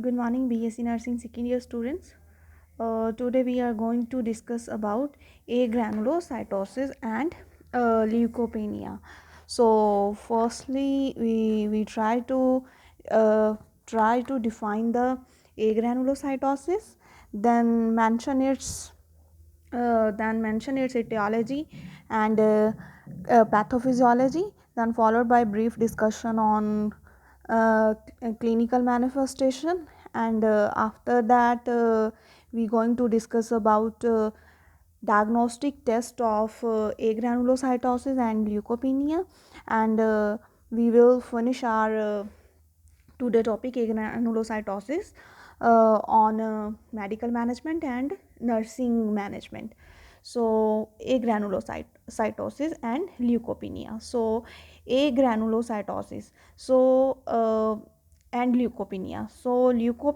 Good morning, BSc Nursing second year students. Today we are going to discuss about agranulocytosis and leukopenia. So, firstly, we uh, try to define the agranulocytosis, then mention its etiology and pathophysiology, then followed by brief discussion on clinical manifestation, and after that we going to discuss about diagnostic test of agranulocytosis and leukopenia, and we will finish our today topic agranulocytosis on medical management and nursing management. So agranulocytosis and leukopenia. So agranulocytosis, so and leukopenia. So leuco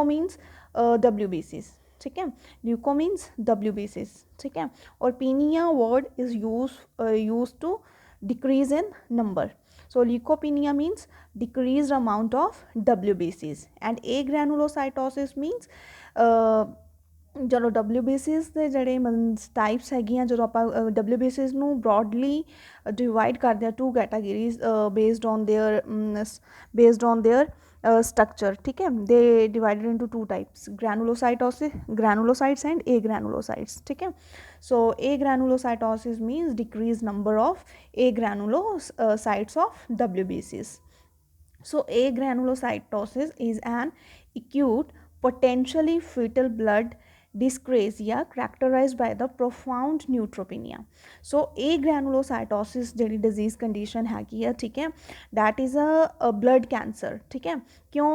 means WBCs, ठीक है. Leuco means WBCs, ठीक है. और penia word is use to decrease in number. So leukopenia means decreased amount of WBCs, and agranulocytosis means ਚਲੋ WBCs ਦੇ ਜਿਹੜੇ types ਹੈਗੀਆਂ, ਜਦੋਂ ਆਪਾਂ WBCs ਨੂੰ ਬ੍ਰੌਡਲੀ ਡਿਵਾਈਡ ਕਰਦੇ ਹਾਂ to categories based on their structure, ठीक है. They divided into two types, granulocytes and agranulocytes, ठीक है. So agranulocytosis means decreased number of agranulocytes of WBCs. So agranulocytosis is an acute, potentially fatal blood dyscrasia characterized by the profound neutropenia. So agranulocytosis ਜਿਹੜੀ disease condition ਹੈਗੀ ਆ, ਠੀਕ ਹੈ, that is a blood cancer, ਠੀਕ ਹੈ. ਕਿਉਂ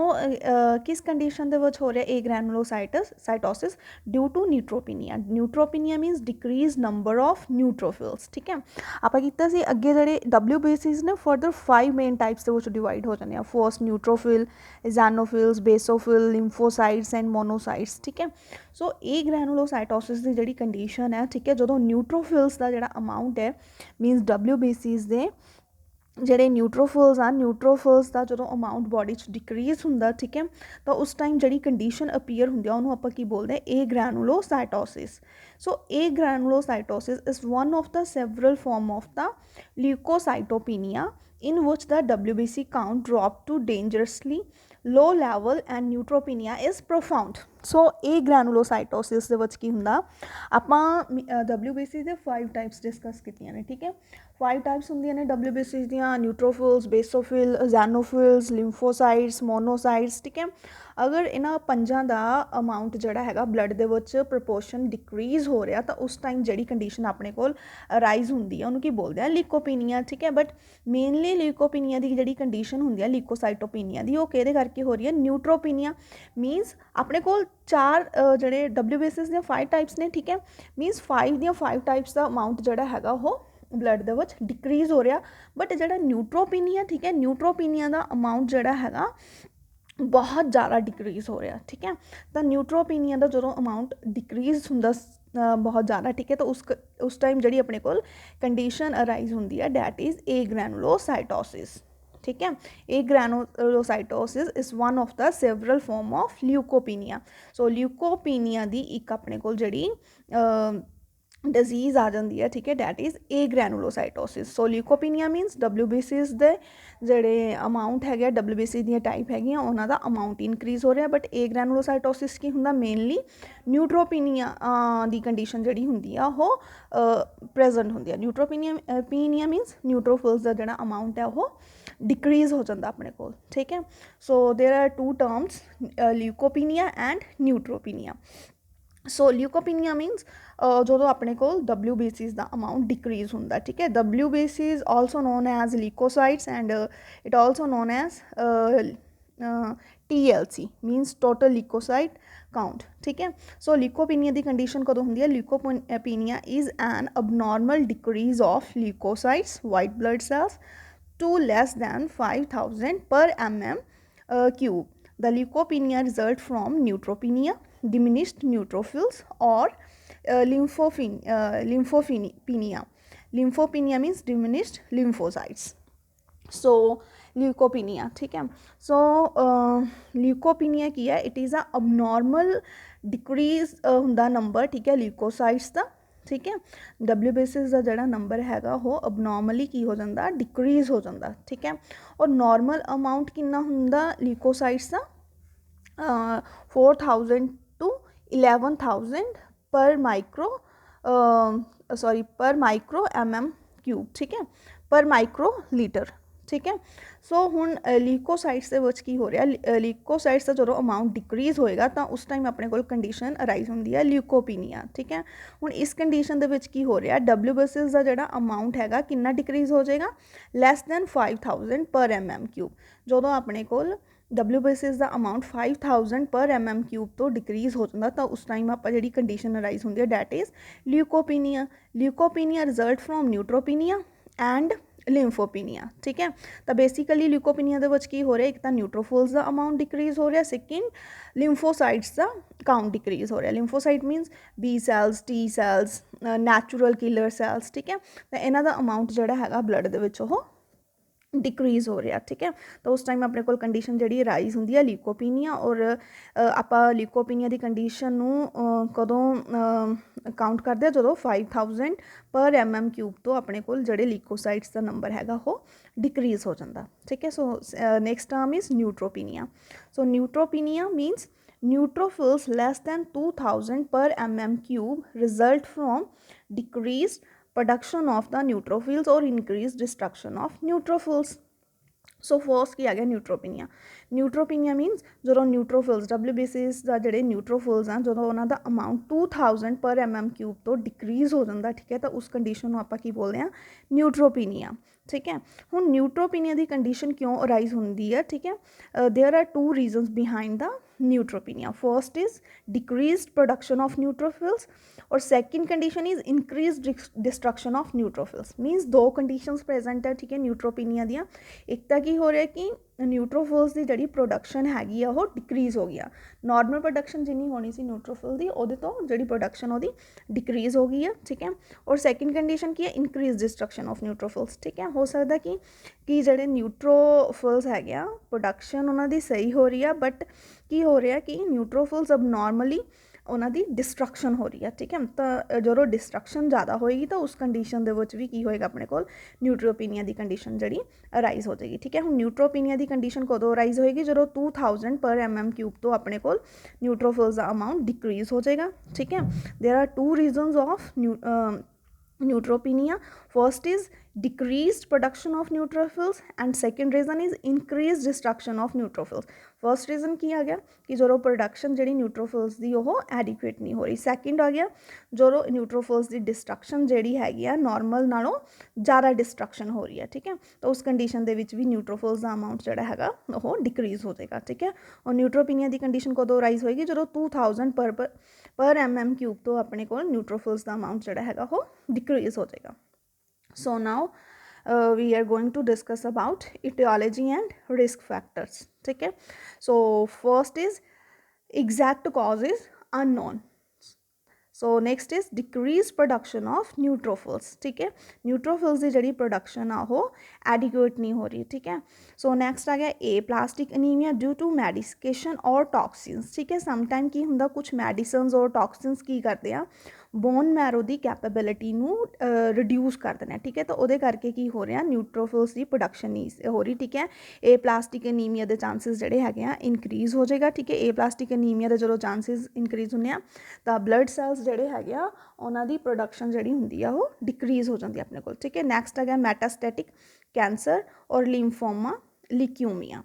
ਕਿਸ condition ਦੇ ਵਿੱਚ ਹੋ ਰਿਹਾ agranulocytosis? due to neutropenia. neutropenia means decreased number of neutrophils, ਠੀਕ ਹੈ. ਆਪਾਂ ਕੀਤਾ ਸੀ ਅੱਗੇ ਜਿਹੜੇ WBCs ਨੇ further 5 ਮੇਨ ਟਾਈਪਸ ਦੇ ਵਿੱਚ ਡਿਵਾਈਡ ਹੋ ਜਾਂਦੇ ਆ. ਫਰਸਟ ਨਿਊਟ੍ਰੋਫਿਲ, ਜ਼ਾਨੋਫਿਲਸ, ਬੇਸੋਫਿਲ, ਲਿੰਫੋਸਾਈਟਸ ਐਂਡ ਮੋਨੋਸਾਈਟਸ, ਠੀਕ ਹੈ. ਸੋ ਇਹ ਗ੍ਰੈਨੂਲੋਸਾਈਟੋਸਿਸ ਦੀ ਜਿਹੜੀ ਕੰਡੀਸ਼ਨ ਹੈ, ਠੀਕ ਹੈ, ਜਦੋਂ ਨਿਊਟ੍ਰੋਫਿਲਸ ਦਾ ਜਿਹੜਾ ਅਮਾਊਂਟ ਹੈ, ਮੀਨਸ WBCs ਦੇ ਜਿਹੜੇ ਨਿਊਟ੍ਰੋਫਿਲਸ ਦਾ ਜਦੋਂ ਅਮਾਊਂਟ ਬੋਡੀ 'ਚ ਡਿਕਰੀਜ਼ ਹੁੰਦਾ, ਠੀਕ ਹੈ, ਤਾਂ ਉਸ ਟਾਈਮ ਜਿਹੜੀ ਕੰਡੀਸ਼ਨ ਅਪੀਅਰ ਹੁੰਦੀ ਆ ਉਹਨੂੰ ਆਪਾਂ ਕੀ ਬੋਲਦੇ ਆ? agranulocytosis. So agranulocytosis is one of the several form of the leukocytopenia in which the WBC count drop to dangerously low level and neutropenia is profound. So agranulocytosis ਦੇ ਵਿੱਚ ਕੀ ਹੁੰਦਾ? ਆਪਾਂ WBC ਦੇ 5 ਟਾਈਪਸ ਡਿਸਕਸ ਕੀਤੀਆਂ ਨੇ, ਠੀਕ ਹੈ. 5 types ਹੁੰਦੀਆਂ ਨੇ WBCs ਦੀਆਂ: ਨਿਊਟ੍ਰੋਫਿਲਸ, ਬੇਸੋਫਿਲ, ਜ਼ਾਨੋਫਿਲਸ, ਲਿੰਫੋਸਾਈਟਸ, ਮੋਨੋਸਾਈਟਸ, ਠੀਕ ਹੈ. ਅਗਰ ਇਹਨਾਂ ਪੰਜਾਂ ਦਾ ਅਮਾਊਂਟ ਜਿਹੜਾ ਹੈਗਾ ਬਲੱਡ ਦੇ ਵਿੱਚ ਪ੍ਰਪੋਰਸ਼ਨ ਡਿਕਰੀਜ਼ ਹੋ ਰਿਹਾ, ਤਾਂ ਉਸ ਟਾਈਮ ਜਿਹੜੀ ਕੰਡੀਸ਼ਨ ਆਪਣੇ ਕੋਲ ਰਾਈਜ਼ ਹੁੰਦੀ ਆ ਉਹਨੂੰ ਕੀ ਬੋਲਦੇ ਆ? ਲੀਕੋਪੀਨੀਆ, ਠੀਕ ਹੈ. ਬਟ ਮੇਨਲੀ ਲੀਕੋਪੀਨੀਆ ਦੀ ਜਿਹੜੀ ਕੰਡੀਸ਼ਨ ਹੁੰਦੀ ਆ ਲੀਕੋਸਾਈਟੋਪੀਨੀਆ ਦੀ, ਉਹ ਕਿਹਦੇ ਕਰਕੇ ਹੋ ਰਹੀ ਹੈ? ਨਿਊਟ੍ਰੋਪੀਨੀਆ. ਮੀਨਸ ਆਪਣੇ ਕੋਲ 4 ਜਿਹੜੇ WBCs ਦੀਆਂ 5 ਟਾਈਪਸ ਨੇ, ਠੀਕ ਹੈ. ਮੀਨਸ 5 ਦੀਆਂ 5 ਟਾਈਪਸ ਦਾ ਅਮਾਊਂਟ ਜਿਹੜਾ ਹੈਗਾ ਉਹ ਬਲੱਡ ਦੇ ਵਿੱਚ ਡਿਕਰੀਜ਼ ਹੋ ਰਿਹਾ. ਬਟ ਜਿਹੜਾ ਨਿਊਟ੍ਰੋਪੀਨੀਆ, ਠੀਕ ਹੈ, ਨਿਊਟ੍ਰੋਪੀਨੀਆ ਦਾ ਅਮਾਊਂਟ ਜਿਹੜਾ ਹੈਗਾ ਬਹੁਤ ਜ਼ਿਆਦਾ ਡਿਕਰੀਜ਼ ਹੋ ਰਿਹਾ, ਠੀਕ ਹੈ. ਤਾਂ ਨਿਊਟ੍ਰੋਪੀਨੀਆ ਦਾ ਜਦੋਂ ਅਮਾਊਂਟ ਡਿਕਰੀਜ਼ ਹੁੰਦਾ ਬਹੁਤ ਜ਼ਿਆਦਾ, ਠੀਕ ਹੈ, ਤਾਂ ਉਸ ਟਾਈਮ ਜਿਹੜੀ ਆਪਣੇ ਕੋਲ ਕੰਡੀਸ਼ਨ ਅਰਾਈਜ਼ ਹੁੰਦੀ ਹੈ, ਡੈਟ ਇਜ਼ agranulocytosis, ਠੀਕ ਹੈ. agranulocytosis is one of the several form of leukopenia. So leukopenia ਦੀ ਇੱਕ ਆਪਣੇ ਕੋਲ ਜਿਹੜੀ ਡਿਜ਼ੀਜ਼ ਆ ਜਾਂਦੀ ਹੈ, ਠੀਕ ਹੈ, that is agranulocytosis. So leukopenia means WBCs ਦੇ ਜਿਹੜੇ ਅਮਾਊਂਟ ਹੈਗੇ, WBC ਦੀਆਂ ਟਾਈਪ ਹੈਗੀਆਂ, ਉਹਨਾਂ ਦਾ ਅਮਾਊਂਟ ਇਨਕਰੀਜ਼ ਹੋ ਰਿਹਾ. ਬਟ agranulocytosis ਕੀ ਹੁੰਦਾ? ਮੇਨਲੀ ਨਿਊਟ੍ਰੋਪੀਨੀਆ ਦੀ ਕੰਡੀਸ਼ਨ ਜਿਹੜੀ ਹੁੰਦੀ ਆ ਉਹ ਪ੍ਰੈਜ਼ੈਂਟ ਹੁੰਦੀ ਆ. ਨਿਊਟ੍ਰੋਪੀਨੀਆ ਮੀਨਸ ਨਿਊਟ੍ਰੋਫਿਲਸ ਦਾ ਜਿਹੜਾ ਅਮਾਊਂਟ ਹੈ ਉਹ ਡਿਕਰੀਜ਼ ਹੋ ਜਾਂਦਾ ਆਪਣੇ ਕੋਲ, ਠੀਕ ਹੈ. So there are 2 terms, leukopenia and neutropenia. So leukopenia means ਜਦੋਂ ਆਪਣੇ ਕੋਲ WBCs ਦਾ ਅਮਾਊਂਟ ਡਿਕਰੀਜ਼ ਹੁੰਦਾ, ਠੀਕ ਹੈ. WBCs also known as leukocytes and it also known as TLC means total leukocyte count, ਠੀਕ ਹੈ. ਸੋ ਲੀਕੋਪੀਨੀਆ ਦੀ ਕੰਡੀਸ਼ਨ ਕਦੋਂ ਹੁੰਦੀ ਹੈ? Leukopenia is an abnormal decrease of leukocytes, white blood cells, to less than 5000 per mm cube. The leukopenia result from neutropenia, diminished neutrophils, or lymphopenia. Lymphopenia means diminished lymphocytes. So leucopenia, ठीक है। सो leucopenia की है, it is a abnormal decrease हुंदा number, ठीक है, leukocytes का, ठीक है। डब्ल्यू बेसिस का जोड़ा नंबर हैगा वो अबनॉर्मली की हो जाता, डिक्रीज हो जाता, ठीक है। और नॉर्मल अमाउंट कितना हुंदा ल्यूकोसाइट्स का 4000 to 11000 पर माइक्रो सॉरी पर माइक्रो mm³ ठीक है, पर माइक्रो लीटर, ठीक है। सो हुण ल्यूकोसाइट्स दे विच की हो रहा, ल्यूकोसाइट्स का जो अमाउंट डिक्रीज होएगा तो उस टाइम अपने कोल कंडीशन अराइज होंदी है ल्यूकोपीनिया, ठीक है। हुण इस कंडीशन दे विच की हो रहा, डब्ल्यू बेसिस का जोड़ा अमाउंट हैगा कितना डिक्रीज हो जाएगा, लैस दैन 5000 पर mm³। जो अपने कोल डब्ल्यू बेसिस का अमाउंट 5000 पर mm³ तो डिक्रीज हो जाता तो उस टाइम आप जी कंडीशन अराइज होंगी है, that is leukopenia. Leukopenia result from neutropenia and lymphopenia, ठीक है। तो बेसिकली ल्यूकोपीनिया दे विच की हो रहा है, एक तो न्यूट्रोफिल्स का अमाउंट डिक्रीज हो रहा, सेकेंड लिम्फोसाइट्स का काउंट डिक्रीज हो रहा। Lymphocyte means B cells, T cells, natural killer cells, ठीक है। तो इन्हां दा अमाउंट जोड़ा है ब्लड दे विच ओह डिक्रीज हो रहा, ठीक है। तो उस टाइम अपने को कंडीशन जी राइज होंगी है ल्यूकोपीनिया। और आप ल्यूकोपीनिया की कंडीशन कदों काउंट करते हैं जो 5000 पर mm³ तो अपने को जोड़े ल्यूकोसाइट्स का नंबर है वो डिक्रीज हो जाता, ठीक है। So next term is neutropenia. So neutropenia मीनस neutrophils less than 2000 per mm³ result from decreased production of the neutrophils or increased destruction of neutrophils. So first की आ गया न्यूट्रोपीनिया। न्यूट्रोपीनिया मीनस जो न्यूट्रोफिल्स डब्ल्यू बेसिस का जोड़े neutrophils हैं जो उन्होंने amount 2000 पर mm³ तो डिक्रीज हो जाता, ठीक है। तो उस कंडीशन को आप बोलते हैं न्यूट्रोपीनिया, ठीक है। हुण न्यूट्रोपीनिया की कंडीशन क्यों अराइज होंगी है, ठीक है। There are two reasons behind the neutropenia. First is decrease production of neutrophils और second condition is increase destruction of neutrophils. Means दो कंडीशंस प्रेजेंट है, ठीक है, न्यूट्रोपीनिया दियाँ। एक तो की हो रहा है कि न्यूट्रोफिल्स की जी प्रोडक्शन हैगी वो डिक्रीज हो गया, नॉर्मल प्रोडक्शन जिनी होनी सी न्यूट्रोफिल की वो तो जी प्रोडक्शन वो डिक्रीज हो गई है, ठीक है। और सैकेंड कंडीशन की है इंक्रीज डिस्ट्रक्शन ऑफ न्यूट्रोफिल्स, ठीक है। हो सकता कि जोड़े न्यूट्रोफिल्स है प्रोडक्शन उन्होंने सही हो रही है, बट की हो रहा कि न्यूट्रोफिल्स अब नॉर्मली उन्होंने डिस्ट्रक्शन हो रही है, ठीक है। तो जो डिस्ट्रक्शन ज़्यादा होएगी तो उस कंडीशन भी की होएगा अपने को न्यूट्रोपीनिया की कंडीशन जी अराइज हो जाएगी, ठीक है। हम न्यूट्रोपीनिया की कंडीशन कदों अराइज होएगी जो 2000 पर mm³ तो अपने को न्यूट्रोफिल्स का अमाउंट डिक्रीज हो जाएगा, ठीक है। There are two reasons of neutropenia. First is decreased production of neutrophils and second reason is increased destruction of neutrophils. First reason की आ गया कि जो प्रोडक्शन जी न्यूट्रोफिल्स की वो एडिक्वेट नहीं हो रही। सैकेंड आ गया जो न्यूट्रोफिल्स की डिस्ट्रक्शन जी हैगी नॉर्मल नालों ज़्यादा डिस्ट्रक्शन हो रही है, ठीक है। तो उस कंडीशन के भी न्यूट्रोफिल्स का अमाउंट जोड़ा है वो डिक्रीज हो जाएगा, ठीक है। और न्यूट्रोपीनिया की कंडीशन कदों राइज होएगी जो 2000 पर mm³ तो अपने को न्यूट्रोफिल्स का अमाउंट जोड़ा है वो डिक्रीज हो जाएगा। So now we are going to discuss about etiology and risk factors, ठीक है। So first is exact cause is unknown. So next is decrease production of neutrophils, ठीक है। न्यूट्रोफिल्स की जी प्रोडक्शन आ वो एडिक्वेट नहीं हो रही, ठीक है। सो नैक्सट आ गया aplastic anaemia due to medication और टॉक्सिन्स, ठीक है। समटाइम की होंगे कुछ मेडिसिन्स और टॉक्सिन्स की करते हैं बोन मैरो की कैपेबिलिटी रिड्यूस कर देना, ठीक है। तो वो करके की हो रहा न्यूट्रोफिल्स की प्रोडक्शन नहीं हो रही, ठीक है। ए प्लास्टिक एनीमिया के चांसिस जोड़े है इनक्रीज हो जाएगा, ठीक है। ए प्लास्टिक एनीमिया के जो चांसिस इनक्रीज होने तो ब्लड सैल्स जोड़े है उन्होंने प्रोडक्शन जी होंगी वो डिक्रीज हो जाती है अपने को, ठीक है। नैक्सट आ गया मैटास्टैटिक कैंसर और लिम्फोमा ल्यूकीमिया,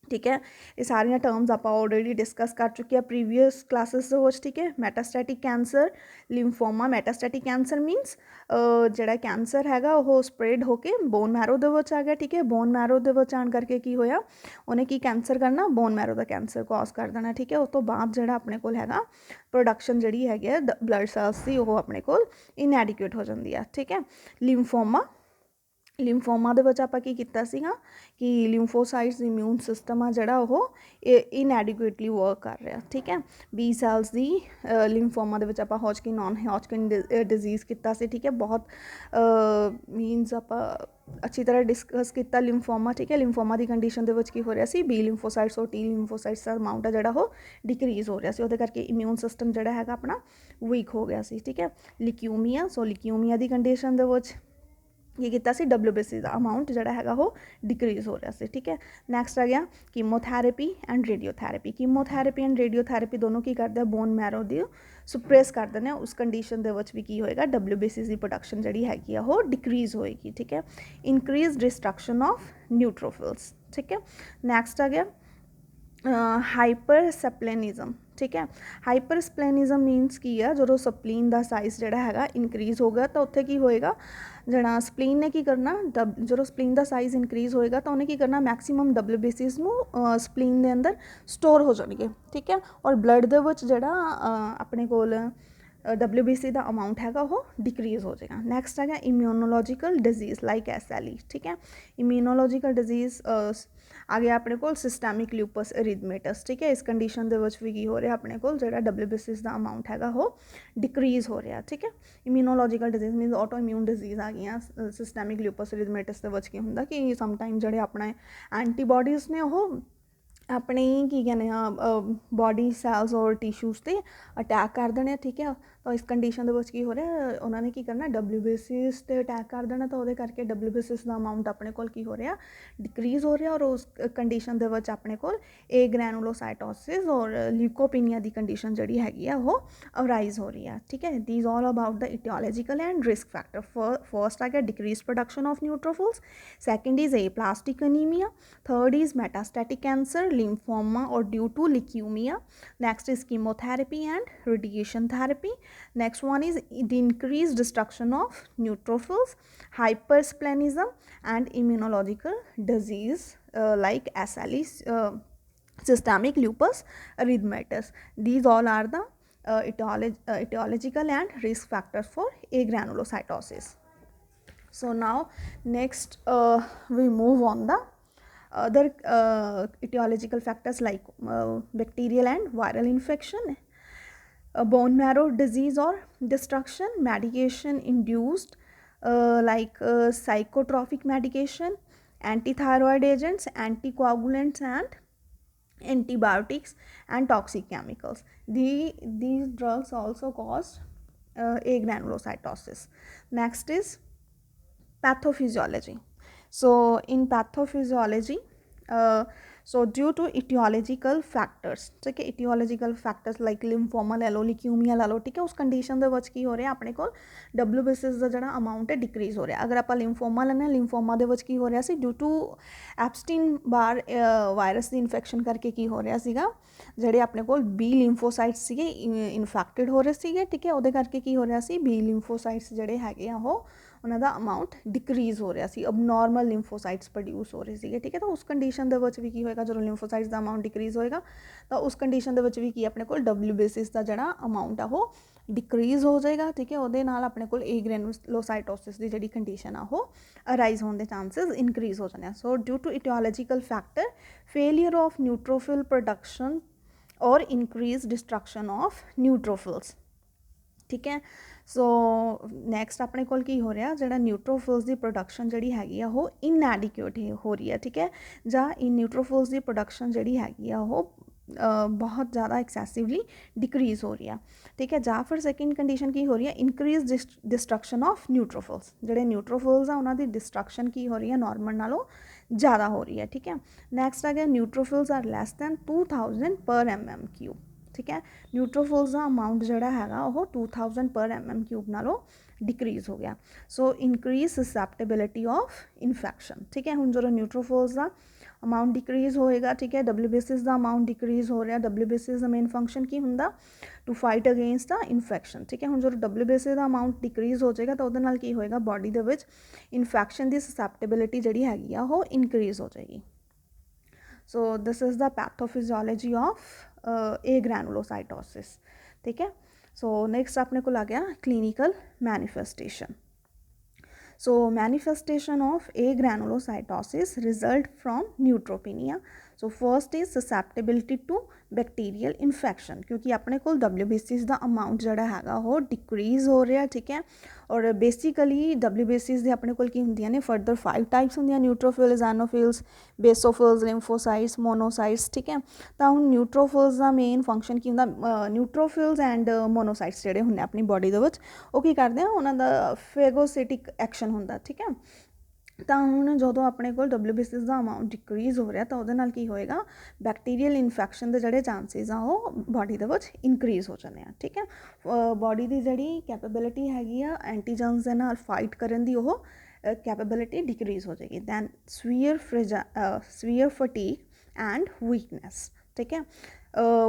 ठीक है। ये सारिया टर्म्स आप ऑलरेडी डिस्कस कर चुके हैं प्रीवियस क्लासेस, ठीक है। मैटास्टैटिक कैंसर, लिम्फोमा। मैटास्टैटिक कैंसर मीनस जोड़ा कैंसर है वो स्प्रेड होके बोन मैरो आ गया, ठीक है। बोन मैरो आन करके की होया उन्हें की कैंसर करना, बोन मैरो का कैंसर कॉज कर देना, ठीक है। उस तो बाद जोड़ा अपने को है प्रोडक्शन जी है ब्लड सैल्स की वो अपने को इनएडिक्वेट हो जाती है, ठीक है। लिम्फोमा ਲਿੰਫੋਮਾ ਦੇ ਵਿੱਚ ਆਪਾਂ ਕੀ ਕੀਤਾ ਸੀਗਾ ਕਿ ਲਿੰਫੋਸਾਈਟਸ ਇਮਿਊਨ ਸਿਸਟਮ ਆ ਜਿਹੜਾ ਉਹ ਇਨਐਡਿਕੁਏਟਲੀ ਵਰਕ ਕਰ ਰਿਹਾ, ਠੀਕ ਹੈ। ਬੀ ਸੈਲਸ ਦੀ ਲਿੰਫੋਮਾ ਦੇ ਵਿੱਚ ਆਪਾਂ ਹੌਜਕਿਨ ਨॉन ਹੌਜਕਿਨ ਡਿਜ਼ੀਜ਼ ਕੀਤਾ ਸੀ, ਠੀਕ ਹੈ। ਬਹੁਤ ਮੀਨਸ ਆਪਾਂ ਅੱਛੀ ਤਰ੍ਹਾਂ ਡਿਸਕਸ ਕੀਤਾ ਲਿੰਫੋਮਾ, ਠੀਕ ਹੈ। ਲਿੰਫੋਮਾ ਦੀ ਕੰਡੀਸ਼ਨ ਦੇ ਵਿੱਚ ਕੀ ਹੋ ਰਿਹਾ ਸੀ, ਬੀ ਲਿੰਫੋਸਾਈਟਸ ਔਰ ਟੀ ਲਿੰਫੋਸਾਈਟਸ ਦਾ ਅਮਾਊਂਟ ਆ ਜਿਹੜਾ ਉਹ ਡਿਕਰੀਜ਼ ਹੋ ਰਿਹਾ ਸੀ, ਉਹਦੇ ਕਰਕੇ ਇਮਿਊਨ ਸਿਸਟਮ ਜਿਹੜਾ ਹੈਗਾ ਆਪਣਾ ਵੀਕ ਹੋ ਗਿਆ ਸੀ, ਠੀਕ ਹੈ। ਲਿਕਿਊਮੀਆ, ਸੋ ਲਿਕਿਊਮੀਆ ਦੀ ਕੰਡੀਸ਼ਨ ਦੇ ਵਿੱਚ ਕੀ ਕੀਤਾ ਸੀ, WBC ਦਾ ਅਮਾਊਂਟ ਜਿਹੜਾ ਹੈਗਾ ਉਹ ਡਿਕਰੀਜ਼ ਹੋ ਰਿਹਾ ਸੀ, ਠੀਕ ਹੈ। ਨੈਕਸਟ ਆ ਗਿਆ chemotherapy and radiotherapy. Chemotherapy and radiotherapy ਦੋਨੋਂ ਕੀ ਕਰਦੇ ਆ, ਬੋਨ ਮੈਰੋ ਦੀ ਸੁਪਰੈਸ ਕਰ ਦਿੰਦੇ ਆ। ਉਸ ਕੰਡੀਸ਼ਨ ਦੇ ਵਿੱਚ ਵੀ ਕੀ ਹੋਏਗਾ, WBC ਦੀ ਪ੍ਰੋਡਕਸ਼ਨ ਜਿਹੜੀ ਹੈਗੀ ਆ ਉਹ ਡਿਕਰੀਜ਼ ਹੋਏਗੀ, ਠੀਕ ਹੈ। ਇਨਕਰੀਜ਼ ਡਿਸਟਰਕਸ਼ਨ ਆਫ ਨਿਊਟ੍ਰੋਫਿਲਸ, ਠੀਕ ਹੈ। ਨੈਕਸਟ ਆ ਗਿਆ ਹਾਈਪਰਸਪਲੇਨਿਜ਼ਮ, ਠੀਕ ਹੈ। ਹਾਈਪਰਸਪਲੇਨਿਜ਼ਮ ਮੀਨਸ ਕੀ ਆ, ਜਦੋਂ ਸਪਲੀਨ ਦਾ ਸਾਈਜ਼ ਜਿਹੜਾ ਹੈਗਾ ਇਨਕਰੀਜ਼ ਹੋ ਗਿਆ ਤਾਂ ਉੱਥੇ ਕੀ ਹੋਏਗਾ, ਜਿਹੜਾ ਸਪਲੀਨ ਨੇ ਕੀ ਕਰਨਾ, ਜਦੋਂ ਸਪਲੀਨ ਦਾ ਸਾਈਜ਼ ਇਨਕਰੀਜ਼ ਹੋਏਗਾ ਤਾਂ ਉਹਨੇ ਕੀ ਕਰਨਾ, ਮੈਕਸੀਮਮ WBCs ਨੂੰ ਸਪਲੀਨ ਦੇ ਅੰਦਰ ਸਟੋਰ ਹੋ ਜਾਣਗੇ, ਠੀਕ ਹੈ। ਔਰ ਬਲੱਡ ਦੇ ਵਿੱਚ ਜਿਹੜਾ ਆਪਣੇ ਕੋਲ WBC ਦਾ ਅਮਾਊਂਟ ਹੈਗਾ ਉਹ ਡਿਕਰੀਜ਼ ਹੋ ਜਾਏਗਾ। ਨੈਕਸਟ ਹੈਗਾ ਇਮਿਊਨੋਲੋਜੀਕਲ ਡਿਜ਼ੀਜ਼ ਲਾਈਕ SLE, ਠੀਕ ਹੈ। ਇਮਿਊਨੋਲੋਜੀਕਲ ਡਿਜ਼ੀਜ਼ ਆ ਗਿਆ ਆਪਣੇ ਕੋਲ ਸਿਸਟੈਮਿਕ ਲਿਊਪਸ ਇਰੀਥਮੇਟਸ, ਠੀਕ ਹੈ। ਇਸ ਕੰਡੀਸ਼ਨ ਦੇ ਵਿੱਚ ਵੀ ਕੀ ਹੋ ਰਿਹਾ, ਆਪਣੇ ਕੋਲ ਜਿਹੜਾ WBCs ਦਾ ਅਮਾਊਂਟ ਹੈਗਾ ਉਹ ਡਿਕਰੀਜ਼ ਹੋ ਰਿਹਾ, ਠੀਕ ਹੈ। Immunological disease means autoimmune disease ਆ ਗਈਆਂ। ਸਿਸਟੈਮਿਕ ਲਿਊਪਸ ਇਰੀਥਮੇਟਸ ਦੇ ਵਿੱਚ ਕੀ ਹੁੰਦਾ ਕਿ ਸਮਟਾਈਮ ਜਿਹੜੇ ਆਪਣੇ ਐਂਟੀਬਾਡੀਜ਼ ਨੇ ਉਹ ਆਪਣੇ ਕੀ ਕਹਿੰਦੇ ਆ ਬੋਡੀ ਸੈਲਸ ਔਰ ਟਿਸ਼ੂਜ਼ 'ਤੇ ਅਟੈਕ ਕਰ ਦੇਣੇ, ਠੀਕ ਹੈ। ਤਾਂ ਇਸ ਕੰਡੀਸ਼ਨ ਦੇ ਵਿੱਚ ਕੀ ਹੋ ਰਿਹਾ, ਉਹਨਾਂ ਨੇ ਕੀ ਕਰਨਾ, WBCs 'ਤੇ ਅਟੈਕ ਕਰ ਦੇਣਾ, ਤਾਂ ਉਹਦੇ ਕਰਕੇ WBCs ਦਾ ਅਮਾਊਂਟ ਆਪਣੇ ਕੋਲ ਕੀ ਹੋ ਰਿਹਾ, ਡਿਕਰੀਜ਼ ਹੋ ਰਿਹਾ। ਔਰ ਉਸ ਕੰਡੀਸ਼ਨ ਦੇ ਵਿੱਚ ਆਪਣੇ ਕੋਲ ਏ ਗ੍ਰੈਨੂਲੋਸਾਈਟੋਸਿਸ ਔਰ ਲਿਊਕੋਪੀਨੀਆ ਦੀ ਕੰਡੀਸ਼ਨ ਜਿਹੜੀ ਹੈਗੀ ਆ ਉਹ ਅਰਾਈਜ਼ ਹੋ ਰਹੀ ਆ, ਠੀਕ ਹੈ। These all about the aetiological and risk factor. First ਆ ਗਿਆ decrease production of neutrophils, second is aplastic anemia, third is metastatic cancer, lymphoma or due to leukemia. Next is chemotherapy and radiation therapy. Next one is the increased destruction of neutrophils, hypersplenism and immunological disease like SLE, systemic lupus erythematosus. These all are the etiological and risk factors for agranulocytosis. So now next we move on the other etiological factors like bacterial and viral infection, bone marrow disease or destruction, medication induced like psychotropic medication, antithyroid agents, anticoagulants and antibiotics and toxic chemicals. These drugs also cause agranulocytosis. Next is pathophysiology. So in pathophysiology, so due to etiological factors, ठीक है, etiological factors like lymphoma ਲੈ ਲਓ, leukemia ਲੈ ਲਓ, ਠੀਕ ਹੈ। ਉਸ condition ਦੇ ਵਿੱਚ ਕੀ ਹੋ ਰਿਹਾ, ਆਪਣੇ ਕੋਲ WBCs ਦਾ ਜਿਹੜਾ ਅਮਾਊਂਟ ਹੈ ਡਿਕਰੀਜ਼ ਹੋ ਰਿਹਾ। ਅਗਰ ਆਪਾਂ ਲਿੰਫੋਮਾ ਲੈਂਦੇ ਹਾਂ, ਲਿੰਫੋਮਾ ਦੇ ਵਿੱਚ ਕੀ ਹੋ ਰਿਹਾ ਸੀ, due to Epstein Barr virus ਦੀ ਇਨਫੈਕਸ਼ਨ ਕਰਕੇ ਕੀ ਹੋ ਰਿਹਾ ਸੀਗਾ, ਜਿਹੜੇ ਆਪਣੇ ਕੋਲ B ਲਿੰਫੋਸਾਈਟਸ ਸੀਗੇ ਇਨਫੈਕਟਡ ਹੋ ਰਹੇ ਸੀਗੇ, ਠੀਕ ਹੈ। ਉਹਦੇ ਕਰਕੇ ਕੀ ਹੋ ਰਿਹਾ ਸੀ, B ਲਿੰਫੋਸਾਈਟਸ ਜਿਹੜੇ ਹੈਗੇ ਆ ਉਹ ਉਹਨਾਂ ਦਾ ਅਮਾਊਂਟ ਡਿਕਰੀਜ਼ ਹੋ ਰਿਹਾ ਸੀ, ਅਬਨੋਰਮਲ ਲਿੰਫੋਸਾਈਟਸ ਪ੍ਰੋਡਿਊਸ ਹੋ ਰਹੇ ਸੀਗੇ, ਠੀਕ ਹੈ। ਤਾਂ ਉਸ ਕੰਡੀਸ਼ਨ ਦੇ ਵਿੱਚ ਵੀ ਕੀ ਹੋਏਗਾ, ਜਦੋਂ ਲਿੰਫੋਸਾਈਟਸ ਦਾ ਅਮਾਊਂਟ ਡਿਕਰੀਜ਼ ਹੋਏਗਾ ਤਾਂ ਉਸ ਕੰਡੀਸ਼ਨ ਦੇ ਵਿੱਚ ਵੀ ਕੀ ਆਪਣੇ ਕੋਲ WBCs ਦਾ ਜਿਹੜਾ ਅਮਾਊਂਟ ਆ ਉਹ ਡਿਕਰੀਜ਼ ਹੋ ਜਾਏਗਾ, ਠੀਕ ਹੈ। ਉਹਦੇ ਨਾਲ ਆਪਣੇ ਕੋਲ ਏ ਗ੍ਰੈਨੂਲੋਸਾਈਟੋਸਿਸ ਦੀ ਜਿਹੜੀ ਕੰਡੀਸ਼ਨ ਆ ਉਹ ਅਰਾਈਜ਼ ਹੋਣ ਦੇ ਚਾਂਸਸ ਇਨਕਰੀਜ਼ ਹੋ ਜਾਂਦੇ ਆ। So due to aetiological factor, failure of neutrophil production ਔਰ ਇਨਕਰੀਜ਼ ਡਿਸਟਰਕਸ਼ਨ ਆਫ ਨਿਊਟ੍ਰੋਫਿਲਸ, ਠੀਕ ਹੈ। ਸੋ ਨੈਕਸਟ ਆਪਣੇ ਕੋਲ ਕੀ ਹੋ ਰਿਹਾ, ਜਿਹੜਾ ਨਿਊਟ੍ਰੋਫਿਲਸ ਦੀ ਪ੍ਰੋਡਕਸ਼ਨ ਜਿਹੜੀ ਹੈਗੀ ਆ ਉਹ ਇਨਐਡਿਕੁਏਟ ਹੋ ਰਹੀ ਹੈ, ਠੀਕ ਹੈ। ਜਾਂ ਨਿਊਟ੍ਰੋਫਿਲਸ ਦੀ ਪ੍ਰੋਡਕਸ਼ਨ ਜਿਹੜੀ ਹੈਗੀ ਆ ਉਹ ਬਹੁਤ ਜ਼ਿਆਦਾ ਐਕਸੈਸਿਵਲੀ ਡਿਕਰੀਜ਼ ਹੋ ਰਹੀ ਆ, ਠੀਕ ਹੈ। ਜਾਂ ਫਿਰ ਸੈਕਿੰਡ ਕੰਡੀਸ਼ਨ ਕੀ ਹੋ ਰਹੀ ਹੈ, ਇਨਕਰੀਜ਼ ਡਿਸਟਰਕਸ਼ਨ ਆਫ ਨਿਊਟ੍ਰੋਫਿਲਸ। ਜਿਹੜੇ ਨਿਊਟ੍ਰੋਫਿਲਸ ਆ ਉਹਨਾਂ ਦੀ ਡਿਸਟਰਕਸ਼ਨ ਕੀ ਹੋ ਰਹੀ ਹੈ, ਨਾਰਮਲ ਨਾਲੋਂ ਜ਼ਿਆਦਾ ਹੋ ਰਹੀ ਹੈ, ਠੀਕ ਹੈ। ਨੈਕਸਟ ਆ ਗਿਆ neutrophils are less than 2000 per mm³, ਠੀਕ ਹੈ। ਨਿਊਟ੍ਰੋਫਿਲਸ ਦਾ ਅਮਾਊਂਟ ਜਿਹੜਾ ਹੈਗਾ ਉਹ 2000 per mm³ ਨਾਲੋਂ ਡਿਕਰੀਜ਼ ਹੋ ਗਿਆ। ਸੋ ਇਨਕਰੀਜ਼ ਸਸੈਪਟੇਬਿਲਿਟੀ ਆਫ ਇਨਫੈਕਸ਼ਨ, ਠੀਕ ਹੈ। ਹੁਣ ਜਦੋਂ ਨਿਊਟ੍ਰੋਫਿਲਸ ਦਾ ਅਮਾਊਂਟ ਡਿਕਰੀਜ਼ ਹੋਏਗਾ, ਠੀਕ ਹੈ, WBCs ਦਾ ਅਮਾਊਂਟ ਡਿਕਰੀਜ਼ ਹੋ ਰਿਹਾ। WBCs ਦਾ ਮੇਨ ਫੰਕਸ਼ਨ ਕੀ ਹੁੰਦਾ, to fight against the infection, ਠੀਕ ਹੈ। ਹੁਣ ਜਦੋਂ WBC ਦਾ ਅਮਾਊਂਟ ਡਿਕਰੀਜ਼ ਹੋ ਜਾਏਗਾ ਤਾਂ ਉਹਦੇ ਨਾਲ ਕੀ ਹੋਏਗਾ, ਬਾਡੀ ਦੇ ਵਿੱਚ ਇਨਫੈਕਸ਼ਨ ਦੀ ਸਸੈਪਟੇਬਿਲਿਟੀ ਜਿਹੜੀ ਹੈਗੀ ਆ ਉਹ ਇਨਕਰੀਜ਼ ਹੋ ਜਾਏਗੀ। ਸੋ ਦਿਸ ਇਜ਼ ਦਾ ਪੈਥੋਫਿਜ਼ੀਓਲੋਜੀ ਆਫ ਏ ਗ੍ਰੈਨੂਲੋਸਾਈਟੋਸਿਸ, ਠੀਕ ਹੈ। ਸੋ ਨੈਕਸਟ ਆਪਣੇ ਕੋਲ ਆ ਗਿਆ clinical manifestation. So manifestation of agranulocytosis result from neutropenia. So first is susceptibility to bacterial infection, क्योंकि अपने को WBCs ਦਾ ਅਮਾਊਂਟ ਜਿਹੜਾ ਹੈਗਾ ਉਹ ਡਿਕਰੀਜ਼ ਹੋ ਰਿਹਾ, ਠੀਕ ਹੈ। ਔਰ ਬੇਸਿਕਲੀ WBCs ਦੇ ਆਪਣੇ ਕੋਲ ਕੀ ਹੁੰਦੀਆਂ ਨੇ, ਫਰਦਰ 5 ਟਾਈਪਸ ਹੁੰਦੀਆਂ, ਨਿਊਟ੍ਰੋਫਿਲਸ, ਐਨੋਫਿਲਸ, ਬੇਸੋਫਿਲਸ, ਲਿੰਫੋਸਾਈਟਸ, ਮੋਨੋਸਾਈਟਸ, ਠੀਕ ਹੈ। ਤਾਂ ਹੁਣ ਨਿਊਟ੍ਰੋਫਿਲਸ ਦਾ ਮੇਨ ਫੰਕਸ਼ਨ ਕੀ ਹੁੰਦਾ, ਨਿਊਟ੍ਰੋਫਿਲਸ ਐਂਡ ਮੋਨੋਸਾਈਟਸ ਜਿਹੜੇ ਹੁੰਦੇ ਆਪਣੀ ਬੋਡੀ ਦੇ ਵਿੱਚ, ਉਹ ਕੀ ਕਰਦੇ ਆ, ਉਹਨਾਂ ਦਾ ਫੇਗੋਸਿਟਿਕ ਐਕਸ਼ਨ ਹੁੰਦਾ, ਠੀਕ ਹੈ। ਤਾਂ ਹੁਣ ਜਦੋਂ ਆਪਣੇ ਕੋਲ WBCs ਦਾ ਅਮਾਊਂਟ ਡਿਕਰੀਜ਼ ਹੋ ਰਿਹਾ ਤਾਂ ਉਹਦੇ ਨਾਲ ਕੀ ਹੋਏਗਾ, ਬੈਕਟੀਰੀਅਲ ਇਨਫੈਕਸ਼ਨ ਦੇ ਜਿਹੜੇ ਚਾਂਸਿਸ ਆ ਉਹ ਬਾਡੀ ਦੇ ਵਿੱਚ ਇਨਕਰੀਜ਼ ਹੋ ਜਾਂਦੇ ਆ, ਠੀਕ ਹੈ। ਬਾਡੀ ਦੀ ਜਿਹੜੀ ਕੈਪੇਬਿਲਿਟੀ ਹੈਗੀ ਆ ਐਂਟੀਜਨਸ ਦੇ ਨਾਲ ਫਾਈਟ ਕਰਨ ਦੀ, ਉਹ ਕੈਪੇਬਿਲਿਟੀ ਡਿਕਰੀਜ਼ ਹੋ ਜਾਏਗੀ। Then severe fatigue and weakness, ਠੀਕ ਹੈ।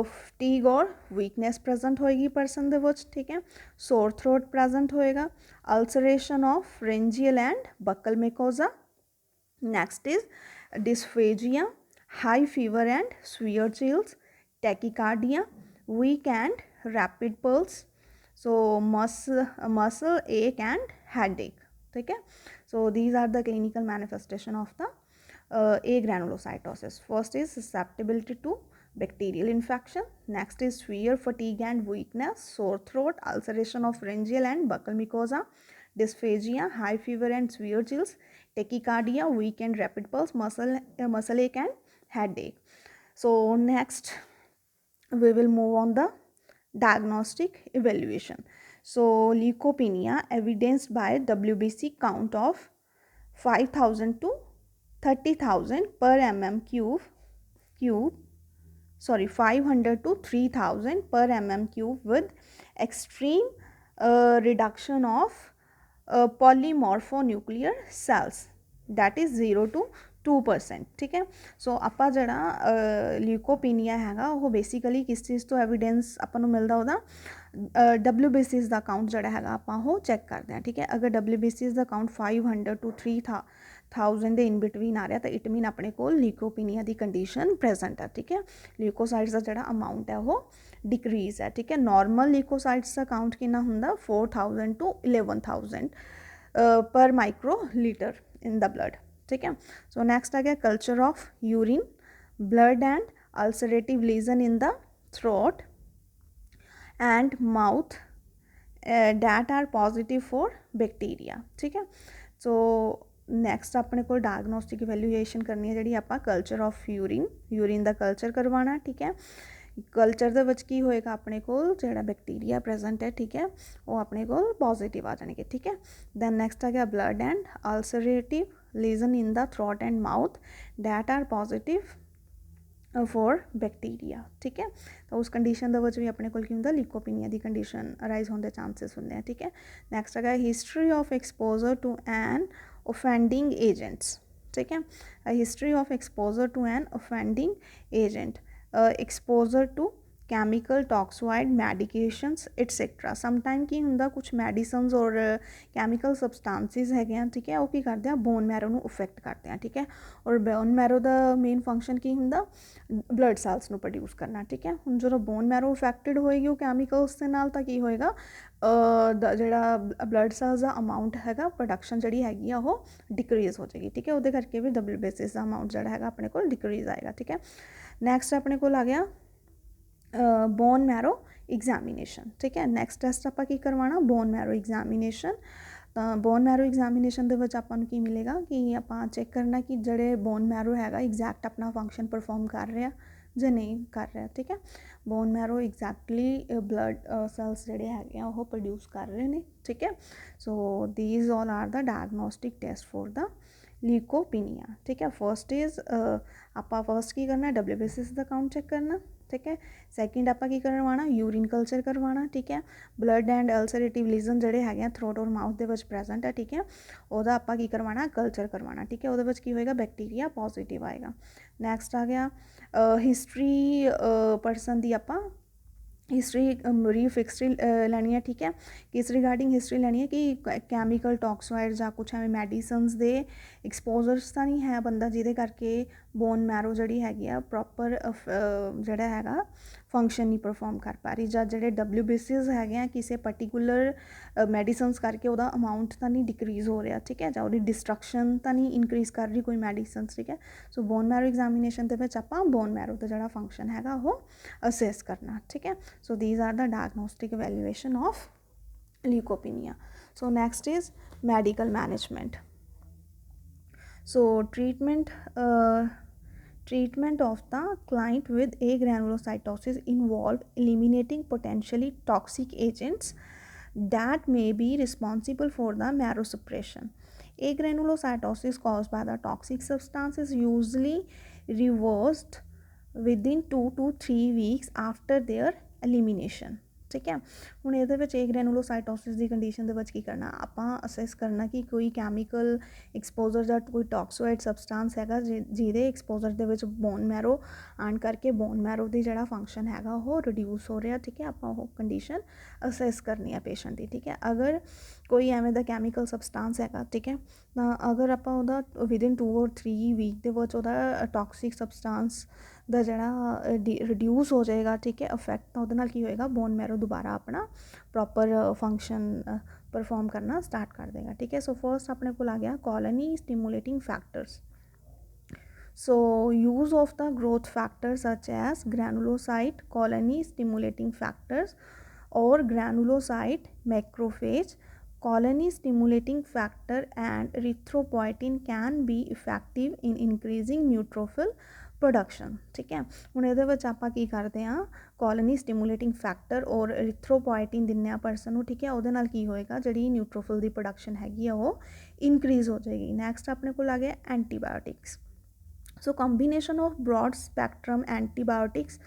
ਫਟੀਗ ਔਰ ਵੀਕਨੈਸ ਪ੍ਰੈਜੈਂਟ ਹੋਏਗੀ ਪਰਸਨ ਦੇ ਵਿੱਚ, ਠੀਕ ਹੈ। ਸੋਰ ਥਰੋਟ ਪ੍ਰੈਜੈਂਟ ਹੋਏਗਾ, ulceration of pharyngeal and buccal mucosa. Next is dysphagia, high fever and severe chills, tachycardia, weak and rapid pulse, so muscle ache and headache, ठीक है। So these are the clinical manifestation of the agranulocytosis. First is susceptibility to bacterial infection, next is severe fatigue and weakness, sore throat, ulceration of pharyngeal and buccal mucosa, dysphagia, high fever and severe chills, tachycardia, weak and rapid pulse, muscle ache and headache. So next we will move on the diagnostic evaluation. So leukopenia evidenced by WBC count of 5,000 to 30,000 per mm cube, 500 to 3,000 per mm cube with extreme reduction of polymorphonuclear cells, that is 0 to 2%, ठीक है। सो ਆਪਾਂ ਜਿਹੜਾ ਲਿਊਕੋਪੀਨੀਆ ਹੈਗਾ ਉਹ basically ਕਿਸ ਚੀਜ਼ ਤੋਂ evidence ਆਪਾਂ ਨੂੰ ਮਿਲਦਾ, ਉਹਦਾ WBCs ਦਾ ਕਾਊਂਟ ਜਿਹੜਾ ਹੈਗਾ ਆਪਾਂ ਉਹ ਚੈੱਕ ਕਰਦੇ ਹਾਂ, ਠੀਕ ਹੈ। ਅਗਰ WBCs ਦਾ ਕਾਊਂਟ 500 to 3,000 ਦੇ ਇਨ ਬਿਟਵੀਨ ਆ ਰਿਹਾ ਤਾਂ ਇਟ ਮੀਨ ਆਪਣੇ ਕੋਲ ਲਿਊਕੋਪੀਨੀਆ ਦੀ ਕੰਡੀਸ਼ਨ ਪ੍ਰੈਜ਼ੈਂਟ ਹੈ, ਠੀਕ ਹੈ। ਲਿਊਕੋਸਾਈਟਸ ਦਾ ਜਿਹੜਾ ਅਮਾਊਂਟ ਹੈ ਉਹ ਡਿਕਰੀਜ਼ ਹੈ, ਠੀਕ ਹੈ। ਨਾਰਮਲ ਲਿਊਕੋਸਾਈਟਸ ਦਾ ਕਾਊਂਟ ਕਿੰਨਾ ਹੁੰਦਾ, 4,000 to 11,000 per micro litre in the blood, ठीक है। सो नेक्स्ट आ गया culture of urine, blood and ulcerative lesion in the throat and mouth that are positive for bacteria, ठीक है। सो नैक्सट अपने को डायग्नोस्टिक इवैल्यूएशन करनी है जी, आप कल्चर ऑफ यूरिन का कल्चर करवाना, ठीक है। कल्चर ਦੇ ਵਿੱਚ ਕੀ ਹੋਏਗਾ, ਆਪਣੇ ਕੋਲ ਜਿਹੜਾ ਬੈਕਟੀਰੀਆ ਪ੍ਰੈਜ਼ੈਂਟ ਹੈ, ਠੀਕ ਹੈ, ਉਹ ਆਪਣੇ ਕੋਲ ਪੋਜ਼ਿਟਿਵ ਆ ਜਾਣਗੇ, ਠੀਕ ਹੈ। ਦੈਨ ਨੈਕਸਟ ਆ ਗਿਆ blood and ulcerative lesion in the throat and mouth that are positive for bacteria, ਠੀਕ ਹੈ। ਤਾਂ ਉਸ ਕੰਡੀਸ਼ਨ ਦੇ ਵਿੱਚ ਵੀ ਆਪਣੇ ਕੋਲ ਕੀ ਹੁੰਦਾ, ਲਿਊਕੋਪੀਨੀਆ ਦੀ ਕੰਡੀਸ਼ਨ ਅਰਾਈਜ਼ ਹੋਣ ਦੇ ਚਾਂਸਸ ਹੁੰਦੇ ਆ, ਠੀਕ ਹੈ। ਨੈਕਸਟ ਹੈਗਾ history of exposure to an offending agents, ठीक है। a history of exposure to an offending agent, exposure to chemical toxoid medications etc। Sometime ਕੀ ਹੁੰਦਾ, ਕੁਛ ਮੈਡੀਸਨਸ ਔਰ ਕੈਮੀਕਲ ਸਬਸਟੈਂਸਿਸ ਹੈਗੇ ਆ, ਠੀਕ ਹੈ, ਉਹ ਕੀ ਕਰਦੇ ਆ, ਬੋਨ ਮੈਰੋ ਨੂੰ ਇਫੈਕਟ ਕਰਦੇ ਆ, ਠੀਕ ਹੈ। ਔਰ ਬੋਨ ਮੈਰੋ ਦਾ ਮੇਨ ਫੰਕਸ਼ਨ ਕੀ ਹੁੰਦਾ, ਬਲੱਡ ਸੈਲਸ ਨੂੰ ਪ੍ਰੋਡਿਊਸ ਕਰਨਾ, ਠੀਕ ਹੈ। ਹੁਣ ਜਦੋਂ ਬੋਨ ਮੈਰੋ ਇਫੈਕਟਡ ਹੋਏਗੀ ਉਹ ਕੈਮੀਕਲਸ ਦੇ ਨਾਲ, ਤਾਂ ਕੀ ਹੋਏਗਾ, ਜਿਹੜਾ ਬਲੱਡ ਸੈਲਸ ਦਾ ਅਮਾਊਂਟ ਹੈਗਾ, ਪ੍ਰੋਡਕਸ਼ਨ ਜਿਹੜੀ ਹੈਗੀ ਆ ਉਹ ਡਿਕਰੀਜ਼ ਹੋ ਜਾਏਗੀ, ਠੀਕ ਹੈ। ਉਹਦੇ ਕਰਕੇ ਵੀ WBCs ਦਾ ਅਮਾਊਂਟ ਜਿਹੜਾ ਹੈਗਾ ਆਪਣੇ ਕੋਲ ਡਿਕਰੀਜ਼ ਆਏਗਾ, ਠੀਕ ਹੈ। ਨੈਕਸਟ ਆਪਣੇ ਕੋਲ ਆ ਗਿਆ ਬੋਨ ਮੈਰੋ ਐਗਜ਼ਾਮੀਨੇਸ਼ਨ, ਠੀਕ ਹੈ। ਨੈਕਸਟ ਟੈਸਟ ਆਪਾਂ ਕੀ ਕਰਵਾਉਣਾ, ਬੋਨ ਮੈਰੋ ਐਗਜ਼ਾਮੀਨੇਸ਼ਨ। ਤਾਂ ਬੋਨ ਮੈਰੋ ਐਗਜ਼ਾਮੀਨੇਸ਼ਨ ਦੇ ਵਿੱਚ ਆਪਾਂ ਨੂੰ ਕੀ ਮਿਲੇਗਾ ਕਿ ਆਪਾਂ ਚੈੱਕ ਕਰਨਾ ਕਿ ਜਿਹੜੇ ਬੋਨ ਮੈਰੋ ਹੈਗਾ ਐਗਜ਼ੈਕਟ ਆਪਣਾ ਫੰਕਸ਼ਨ ਪਰਫੋਰਮ ਕਰ ਰਿਹਾ ਜਾਂ ਨਹੀਂ ਕਰ ਰਿਹਾ, ਠੀਕ ਹੈ। Bone marrow exactly blood cells ਜਿਹੜੇ ਹੈਗੇ ਆ ਉਹ ਪ੍ਰੋਡਿਊਸ ਕਰ ਰਹੇ ਨੇ, ਠੀਕ ਹੈ। So these all are the diagnostic test for the leukopenia, ठीक है। फर्स्ट इज़ ਆਪਾਂ फर्स्ट ਕੀ ਕਰਨਾ, WBCs ਦਾ ਕਾਊਂਟ ਚੈੱਕ ਕਰਨਾ, ठीक है। ਸੈਕਿੰਡ ਆਪਾਂ ਕੀ ਕਰਵਾਉਣਾ, ਯੂਰਿਨ ਕਲਚਰ ਕਰਵਾਉਣਾ, ਠੀਕ ਹੈ। ਬਲੱਡ ਐਂਡ ਅਲਸਰੇਟਿਵ ਲੀਜ਼ਨ ਜਿਹੜੇ ਹੈਗੇ ਆ ਥਰੋਟ ਔਰ ਮਾਊਥ ਦੇ ਵਿੱਚ ਪ੍ਰੈਜ਼ੈਂਟ ਹੈ, ਠੀਕ ਹੈ, ਉਹਦਾ ਆਪਾਂ ਕੀ ਕਰਵਾਉਣਾ, ਕਲਚਰ ਕਰਵਾਉਣਾ, ਠੀਕ ਹੈ। ਉਹਦੇ ਵਿੱਚ ਕੀ ਹੋਏਗਾ, ਬੈਕਟੀਰੀਆ ਪੋਜ਼ਿਟਿਵ ਆਏਗਾ। ਨੈਕਸਟ ਆ ਗਿਆ ਹਿਸਟਰੀ ਪਰਸਨ ਦੀ ਆਪਾਂ हिस्ट्री ब्रीफ हिस्ट्री लैनी है, ठीक है, किस रिगार्डिंग हिस्ट्री लैनी है कि कैमिकल टॉक्साइड या कुछ एवं मैडिसनस के एक्सपोजर्स तो नहीं है बंदा जिहदे करके बोन मैरो जी हैगी आ प्रॉपर जोड़ा है फंक्शन नहीं परफॉर्म कर पा रही, ਜਾਂ ਜਿਹੜੇ WBCs ਹੈਗੇ ਆ ਕਿਸੇ ਪਰਟੀਕੂਲਰ ਮੈਡੀਸਨਸ ਕਰਕੇ ਉਹਦਾ ਅਮਾਊਂਟ ਤਾਂ ਨਹੀਂ ਡਿਕਰੀਜ਼ ਹੋ ਰਿਹਾ, ਠੀਕ ਹੈ, ਜਾਂ ਉਹਦੀ ਡਿਸਟਰਕਸ਼ਨ ਤਾਂ ਨਹੀਂ ਇਨਕਰੀਜ਼ ਕਰ ਰਹੀ ਕੋਈ ਮੈਡੀਸਨਸ, ਠੀਕ ਹੈ। ਸੋ ਬੋਨ ਮੈਰੋ ਐਗਜ਼ਾਮੀਨੇਸ਼ਨ ਦੇ ਵਿੱਚ ਆਪਾਂ ਬੋਨ ਮੈਰੋ ਦਾ ਜਿਹੜਾ ਫੰਕਸ਼ਨ ਹੈਗਾ ਉਹ ਅਸੈਸ ਕਰਨਾ, ਠੀਕ ਹੈ। So these are the diagnostic evaluation of leukopenia. So next is medical management. So treatment of the client with agranulocytosis involve eliminating potentially toxic agents that may be responsible for the marrow suppression. Agranulocytosis caused by the toxic substance is usually reversed within 2 to 3 weeks after their elimination, ठीक है। ਹੁਣ ਇਹਦੇ ਵਿੱਚ ਇਹ ਗ੍ਰੈਨੂਲੋਸਾਈਟੋਸਿਸ ਦੀ condition ਦੇ ਵਿੱਚ ਕੀ ਕਰਨਾ, ਆਪਾਂ ਅਸੈਸ ਕਰਨਾ ਕਿ ਕੋਈ ਕੈਮੀਕਲ ਐਕਸਪੋਜ਼ਰ ਜਾਂ ਕੋਈ ਟੌਕਸੋਇਡ ਸਬਸਟੈਂਸ ਹੈਗਾ ਜਿਹਦੇ ਐਕਸਪੋਜ਼ਰ ਦੇ ਵਿੱਚ ਬੋਨ ਮੈਰੋ ਆਉਣ ਕਰਕੇ ਬੋਨ ਮੈਰੋ ਦੀ ਜਿਹੜਾ ਫੰਕਸ਼ਨ ਹੈਗਾ ਉਹ ਰਿਡਿਊਸ ਹੋ ਰਿਹਾ, ਠੀਕ ਹੈ। ਆਪਾਂ ਉਹ ਕੰਡੀਸ਼ਨ ਅਸੈਸ ਕਰਨੀ ਹੈ ਪੇਸ਼ੈਂਟ ਦੀ, ਠੀਕ ਹੈ। ਅਗਰ ਕੋਈ ਐਵੇਂ ਦਾ ਕੈਮੀਕਲ ਸਬਸਟੈਂਸ ਹੈਗਾ, ਠੀਕ ਹੈ, ਤਾਂ ਅਗਰ ਆਪਾਂ ਉਹਦਾ ਵਿਦਿਨ 2 or 3 ਵੀਕ ਦੇ ਵਿੱਚ ਉਹਦਾ ਟੌਕਸਿਕ ਸਬਸਟੈਂਸ ਦਾ ਜਿਹੜਾ ਰਿਡਿਊਸ ਹੋ ਜਾਏਗਾ, ਠੀਕ ਹੈ, ਇਫੈਕਟ, ਤਾਂ ਉਹਦੇ ਨਾਲ ਕੀ ਹੋਏਗਾ, ਬੋਨ ਮੈਰੋ ਦੁਬਾਰਾ ਆਪਣਾ ਪ੍ਰੋਪਰ ਫੰਕਸ਼ਨ ਪਰਫੋਰਮ ਕਰਨਾ ਸਟਾਰਟ ਕਰ ਦੇਗਾ, ਠੀਕ ਹੈ। ਸੋ ਫਸਟ ਆਪਣੇ ਕੋਲ ਆ ਗਿਆ ਕॉलोनी ਸਟਿਮੂਲੇਟਿੰਗ factors. So use of the growth factors such as granulocyte colony stimulating factors or granulocyte macrophage colony stimulating factor and erythropoietin can be effective in increasing neutrophil production, ਠੀਕ ਹੈ। ਹੁਣ ਇਹਦੇ ਵਿੱਚ ਆਪਾਂ ਕੀ ਕਰਦੇ ਹਾਂ, ਕॉलोनी ਸਟਿਮੂਲੇਟਿੰਗ ਫੈਕਟਰ ਔਰ ਇਰੀਥਰੋਪੋਇਟਿਨ ਦਿੰਦੇ ਹਾਂ ਪਰਸਨ ਨੂੰ, ਠੀਕ ਹੈ। ਉਹਦੇ ਨਾਲ ਕੀ ਹੋਏਗਾ, ਜਿਹੜੀ ਨਿਊਟ੍ਰੋਫਿਲ ਦੀ ਪ੍ਰੋਡਕਸ਼ਨ ਹੈਗੀ ਆ ਉਹ ਇਨਕਰੀਜ਼ ਹੋ ਜਾਏਗੀ। ਨੈਕਸਟ ਆਪਣੇ ਕੋਲ ਆ ਗਿਆ antibiotics. So combination of broad spectrum antibiotics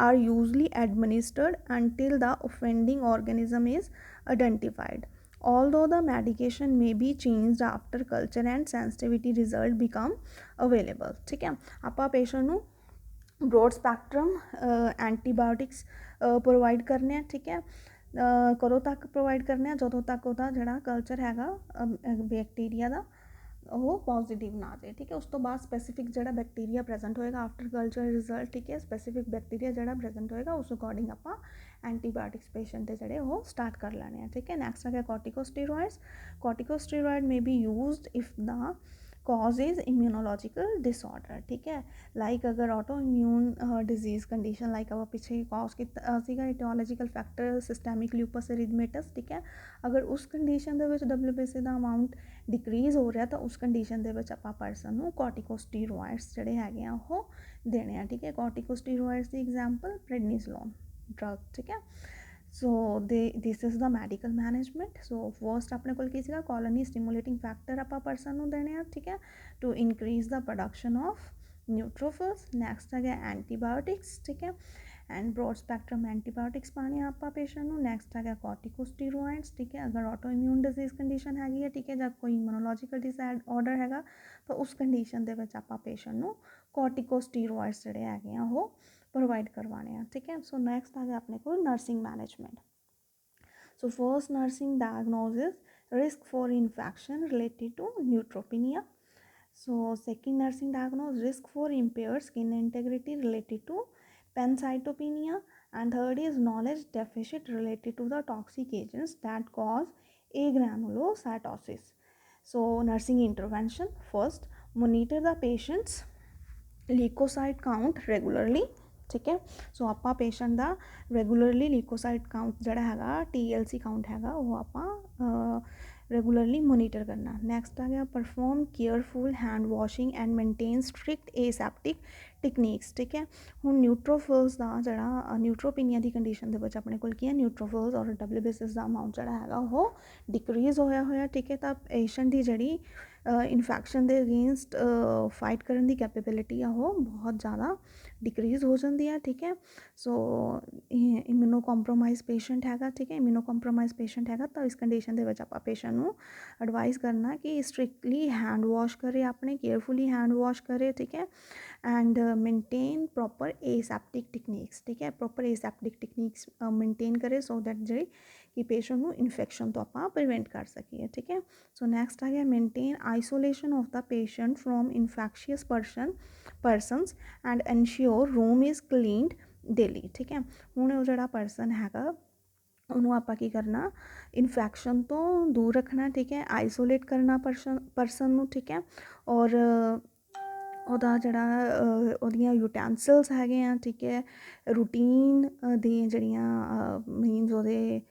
are usually administered until the offending organism is identified. Although the medication may be changed after culture and sensitivity result become available, ठीक है। ਆਪਾਂ patient ਨੂੰ broad spectrum antibiotics provide ਕਰਨੇ ਆ, ਠੀਕ ਹੈ। ਕਦੋਂ ਤੱਕ ਪ੍ਰੋਵਾਈਡ ਕਰਨੇ ਆ, ਜਦੋਂ ਤੱਕ ਉਹਦਾ ਜਿਹੜਾ ਕਲਚਰ ਹੈਗਾ ਬੈਕਟੀਰੀਆ ਦਾ ਉਹ ਪੋਜ਼ੀਟਿਵ ਨਾ ਆ ਜਾਏ, ਠੀਕ ਹੈ। ਉਸ ਤੋਂ ਬਾਅਦ ਸਪੈਸੀਫਿਕ ਜਿਹੜਾ ਬੈਕਟੀਰੀਆ ਪ੍ਰੈਜ਼ੈਂਟ ਹੋਏਗਾ ਆਫਟਰ ਕਲਚਰ ਰਿਜ਼ਲਟ, ਠੀਕ ਹੈ, ਸਪੈਸੀਫਿਕ ਬੈਕਟੀਰੀਆ ਜਿਹੜਾ ਪ੍ਰੈਜ਼ੈਂਟ ਹੋਏਗਾ ਉਸ ਅਕੋਰਡਿੰਗ ਆਪਾਂ ਐਂਟੀਬਾਇਓਟਿਕਸ ਪੇਸ਼ੈਂਟ ਦੇ ਜਿਹੜੇ ਉਹ ਸਟਾਰਟ ਕਰ ਲੈਣੇ ਆ, ਠੀਕ ਹੈ। ਨੈਕਸਟ ਆ ਗਿਆ corticosteroids. Corticosteroid may be used if the cause is immunological disorder, ठीक है। लाइक अगर autoimmune disease condition like अब पिछले कॉज किया aetiological factor systemic lupus erythematosus, ठीक है। अगर उस कंडीशन के WBC का अमाउंट डिक्रीज़ हो रहा तो उस कंडीशन के आप परसन को कॉर्टिकोस्टीरॉइड्स जोड़े है वो देने, ठीक है। कॉर्टिकोस्टीरॉइड्स की एग्जाम्पल प्रेडनिसोलोन ड्रग, ठीक है। So this is the medical management. So first अपने कोल की सीगा कॉलोनी स्टिमुलेटिंग फैक्टर आप परसन नूं देने आ, ठीक है, to increase the production of neutrophils. Next आ गया एंटीबायोटिक्स, ठीक है, एंड ब्रॉड स्पैक्ट्रम एंटीबायोटिक्स पाने आप पेशेंट नूं। नैक्सट आ गया कॉर्टिकोस्टीरॉइड्स, ठीक है। अगर ऑटो इम्यून डिजीज़ कंडीशन हैगी है, ठीक है, जब कोई इम्यूनोलॉजिकल डिसऑर्डर हैगा तो उस कंडीशन दे विच आपां पेशेंट नूं कॉर्टिकोस्टीरॉइड्स जिहड़े हैगे आ वो प्रोवाइड करवाने हैं, ठीक है। सो नैक्सट आ गया अपने को nursing management. So first nursing diagnosis risk for infection related to neutropenia. So second nursing diagnosis risk for impaired skin integrity related to pancytopenia, and third is knowledge deficit related to the toxic agents that cause agranulocytosis. So nursing intervention, first monitor the patient's leukocyte count regularly, ठीक है। सो ਆਪਾਂ patient ਦਾ regularly leucocyte count ਜਿਹੜਾ ਹੈਗਾ TLC count ਹੈਗਾ ਉਹ ਆਪਾਂ regularly monitor करना। Next आ गया perform careful hand washing and maintain strict aseptic techniques, ठीक है। हुण न्यूट्रोफिल्स का जड़ा न्यूट्रोपीनिया की कंडीशन के अपने को न्यूट्रोफिल्स और WBC का अमाउंट जड़ा है वो डिक्रीज़ होया, ठीक है। तो पेशेंट की जी इन्फैक्शन के अगेंस्ट फाइट करने की कैपेबिलिटी आ वो बहुत ज़्यादा डिक्रीज़ हो जाती है, ठीक है। सो इम्यूनो कॉम्प्रोमाइज़ पेशेंट हैगा, ठीक है, इम्यूनो कॉम्प्रोमाइज़ पेशेंट हैगा तो इस कंडीशन के आप पेशेंट नूं एडवाइस करना कि स्ट्रिक्टली हैंड वॉश करे, अपने केयरफुली हैंड वॉश करे, ठीक है, and maintain proper aseptic techniques, ठीक है, प्रॉपर एसेप्टिक टेक्निक्स मेनटेन करे सो दैट जी कि पेशेंट ਨੂੰ ਇਨਫੈਕਸ਼ਨ ਤੋਂ ਆਪਾਂ ਪ੍ਰੀਵੈਂਟ ਕਰ ਸਕੀਏ, ਠੀਕ ਹੈ। ਸੋ ਨੈਕਸਟ ਆ ਗਿਆ maintain isolation of the patient from infectious persons and ensure room is cleaned daily, ਠੀਕ ਹੈ। ਹੁਣ ਉਹ ਜਿਹੜਾ ਪਰਸਨ ਹੈਗਾ ਉਹਨੂੰ ਆਪਾਂ ਕੀ ਕਰਨਾ, ਇਨਫੈਕਸ਼ਨ ਤੋਂ ਦੂਰ ਰੱਖਣਾ, ਠੀਕ ਹੈ, ਆਈਸੋਲੇਟ ਕਰਨਾ ਪਰਸਨ ਨੂੰ, ਠੀਕ ਹੈ। ਔਰ ਉਹਦਾ ਜਿਹੜਾ ਉਹਦੀਆਂ ਯੂਟੈਂਸਿਲਸ ਹੈਗੇ ਆ, ਠੀਕ ਹੈ, ਰੂਟੀਨ ਦੀਆਂ ਜਿਹੜੀਆਂ ਮੀਨਸ ਉਹਦੇ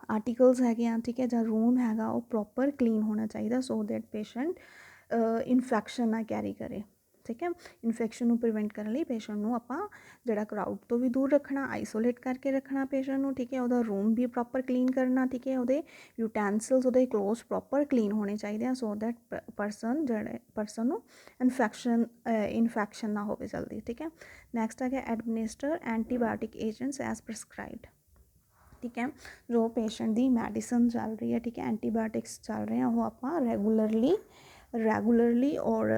ਆਰਟੀਕਲਸ ਹੈਗੇ ਆ, ਠੀਕ ਹੈ, ਜਾਂ ਰੂਮ ਹੈਗਾ ਉਹ ਪ੍ਰੋਪਰ ਕਲੀਨ ਹੋਣਾ ਚਾਹੀਦਾ ਸੋ ਦੈਟ ਪੇਸ਼ੈਂਟ ਇਨਫੈਕਸ਼ਨ ਨਾ ਕੈਰੀ ਕਰੇ, ਠੀਕ ਹੈ। ਇਨਫੈਕਸ਼ਨ ਨੂੰ ਪ੍ਰੀਵੈਂਟ ਕਰਨ ਲਈ ਪੇਸ਼ੈਂਟ ਨੂੰ ਆਪਾਂ ਜਿਹੜਾ ਕਰਾਊਡ ਤੋਂ ਵੀ ਦੂਰ ਰੱਖਣਾ, ਆਈਸੋਲੇਟ ਕਰਕੇ ਰੱਖਣਾ ਪੇਸ਼ੈਂਟ ਨੂੰ, ਠੀਕ ਹੈ। ਉਹਦਾ ਰੂਮ ਵੀ ਪ੍ਰੋਪਰ ਕਲੀਨ ਕਰਨਾ, ਠੀਕ ਹੈ। ਉਹਦੇ ਯੂਟੈਂਸਿਲਸ, ਉਹਦੇ ਕਲੋਥਸ ਪ੍ਰੋਪਰ ਕਲੀਨ ਹੋਣੇ ਚਾਹੀਦੇ ਆ ਸੋ ਦੈਟ ਪਰਸਨ ਨੂੰ ਇਨਫੈਕਸ਼ਨ ਨਾ ਹੋਵੇ ਜਲਦੀ, ਠੀਕ ਹੈ। ਨੈਕਸਟ ਆ ਗਿਆ ਐਡਮਿਨਿਸਟਰ ਐਂਟੀਬਾਇਓਟਿਕ ਏਜੰਟਸ ਐਜ਼ ਪ੍ਰਸਕ੍ਰਾਈਬਡ, ਠੀਕ ਹੈ। ਜੋ ਪੇਸ਼ੈਂਟ ਦੀ ਮੈਡੀਸਨ ਚੱਲ ਰਹੀ ਹੈ, ਠੀਕ ਹੈ, ਐਂਟੀਬਾਇਓਟਿਕਸ ਚੱਲ ਰਹੇ ਆ, ਉਹ ਆਪਾਂ ਰੈਗੂਲਰਲੀ ਔਰ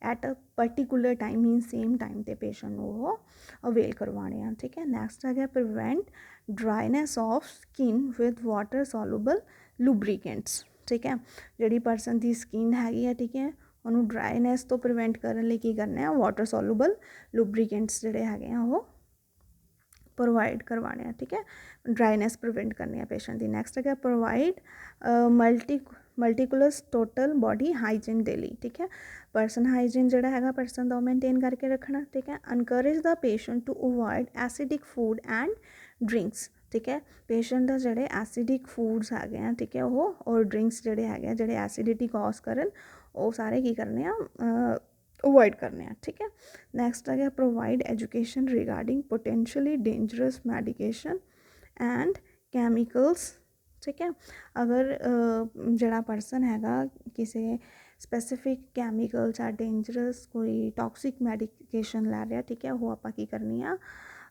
at a particular time mean same time 'ਤੇ ਪੇਸ਼ੈਂਟ ਨੂੰ ਉਹ ਅਵੇਲ ਕਰਵਾਉਣੇ ਆ, ਠੀਕ ਹੈ। ਨੈਕਸਟ ਆ ਗਿਆ prevent dryness of skin with water soluble lubricants, ਠੀਕ ਹੈ। ਜਿਹੜੀ ਪਰਸਨ ਦੀ ਸਕਿਨ ਹੈਗੀ ਹੈ, ਠੀਕ ਹੈ, ਉਹਨੂੰ ਡਰਾਈਨੈਸ ਤੋਂ ਪ੍ਰੀਵੈਂਟ ਕਰਨ ਲਈ ਕੀ ਕਰਨਾ ਹੈ, ਵਾਟਰ ਸੋਲੂਬਲ ਲੂਬਰੀਕੈਂਟਸ ਜਿਹੜੇ ਹੈਗੇ ਆ ਉਹ ਪ੍ਰੋਵਾਈਡ ਕਰਵਾਉਣੇ ਆ, ਠੀਕ ਹੈ, ਡਰਾਈਨੈਸ ਪ੍ਰੀਵੈਂਟ ਕਰਨੀ ਆ ਪੇਸ਼ੈਂਟ ਦੀ। ਨੈਕਸਟ ਹੈਗਾ provide meticulous total body hygiene daily, ਠੀਕ ਹੈ। ਪਰਸਨ ਹਾਈਜੀਨ ਜਿਹੜਾ ਹੈਗਾ ਪਰਸਨ ਦਾ ਉਹ ਮੇਨਟੇਨ ਕਰਕੇ ਰੱਖਣਾ, ਠੀਕ ਹੈ। Encourage the patient to avoid acidic food and drinks, ਠੀਕ ਹੈ। ਪੇਸ਼ੈਂਟ ਦਾ ਜਿਹੜੇ ਐਸਿਡਿਕ ਫੂਡਸ ਹੈਗੇ ਆ, ਠੀਕ ਹੈ, ਉਹ ਔਰ ਡਰਿੰਕਸ ਜਿਹੜੇ ਹੈਗੇ ਆ ਜਿਹੜੇ ਐਸਿਡਿਟੀ ਕਾਜ਼ ਕਰਨ, ਉਹ ਸਾਰੇ ਕੀ ਕਰਨੇ ਆ, ਅਵੋਇਡ ਕਰਨੇ ਆ, ਠੀਕ ਹੈ। ਨੈਕਸਟ ਆ ਗਿਆ provide education regarding potentially dangerous medication and chemicals, ਠੀਕ ਹੈ। ਅਗਰ ਜਿਹੜਾ ਪਰਸਨ ਹੈਗਾ ਕਿਸੇ ਸਪੈਸੀਫਿਕ ਕੈਮੀਕਲ ਜਾਂ ਡੇਂਜਰਸ ਕੋਈ ਟੌਕਸਿਕ ਮੈਡੀਕੇਸ਼ਨ ਲੈ ਰਿਹਾ, ਠੀਕ ਹੈ, ਉਹ ਆਪਾਂ ਕੀ ਕਰਨੀ ਆ,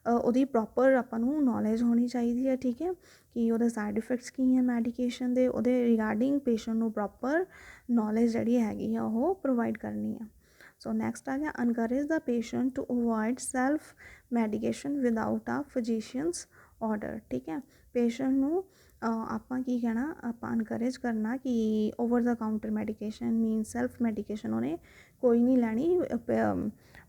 ਉਹਦੀ ਪ੍ਰੋਪਰ ਆਪਾਂ ਨੂੰ ਨੌਲੇਜ ਹੋਣੀ ਚਾਹੀਦੀ ਹੈ, ਠੀਕ ਹੈ, ਕਿ ਉਹਦੇ ਸਾਈਡ ਇਫੈਕਟਸ ਕੀ ਹੈ ਮੈਡੀਕੇਸ਼ਨ ਦੇ, ਉਹਦੇ ਰਿਗਾਰਡਿੰਗ ਪੇਸ਼ੈਂਟ ਨੂੰ ਪ੍ਰੋਪਰ ਨੌਲੇਜ ਜਿਹੜੀ ਹੈਗੀ ਆ ਉਹ ਪ੍ਰੋਵਾਈਡ ਕਰਨੀ ਆ। ਸੋ ਨੈਕਸਟ ਆ ਗਿਆ encourage the patient to avoid self medication without a physician's order, ਠੀਕ ਹੈ। ਪੇਸ਼ੈਂਟ ਨੂੰ ਆਪਾਂ ਕੀ ਕਹਿਣਾ, ਆਪਾਂ ਅਨਕਰੇਜ ਕਰਨਾ ਕਿ ਓਵਰ ਦਾ ਕਾਊਂਟਰ ਮੈਡੀਕੇਸ਼ਨ ਮੀਨ ਸੈਲਫ ਮੈਡੀਕੇਸ਼ਨ ਉਹਨੇ ਕੋਈ ਨਹੀਂ ਲੈਣੀ,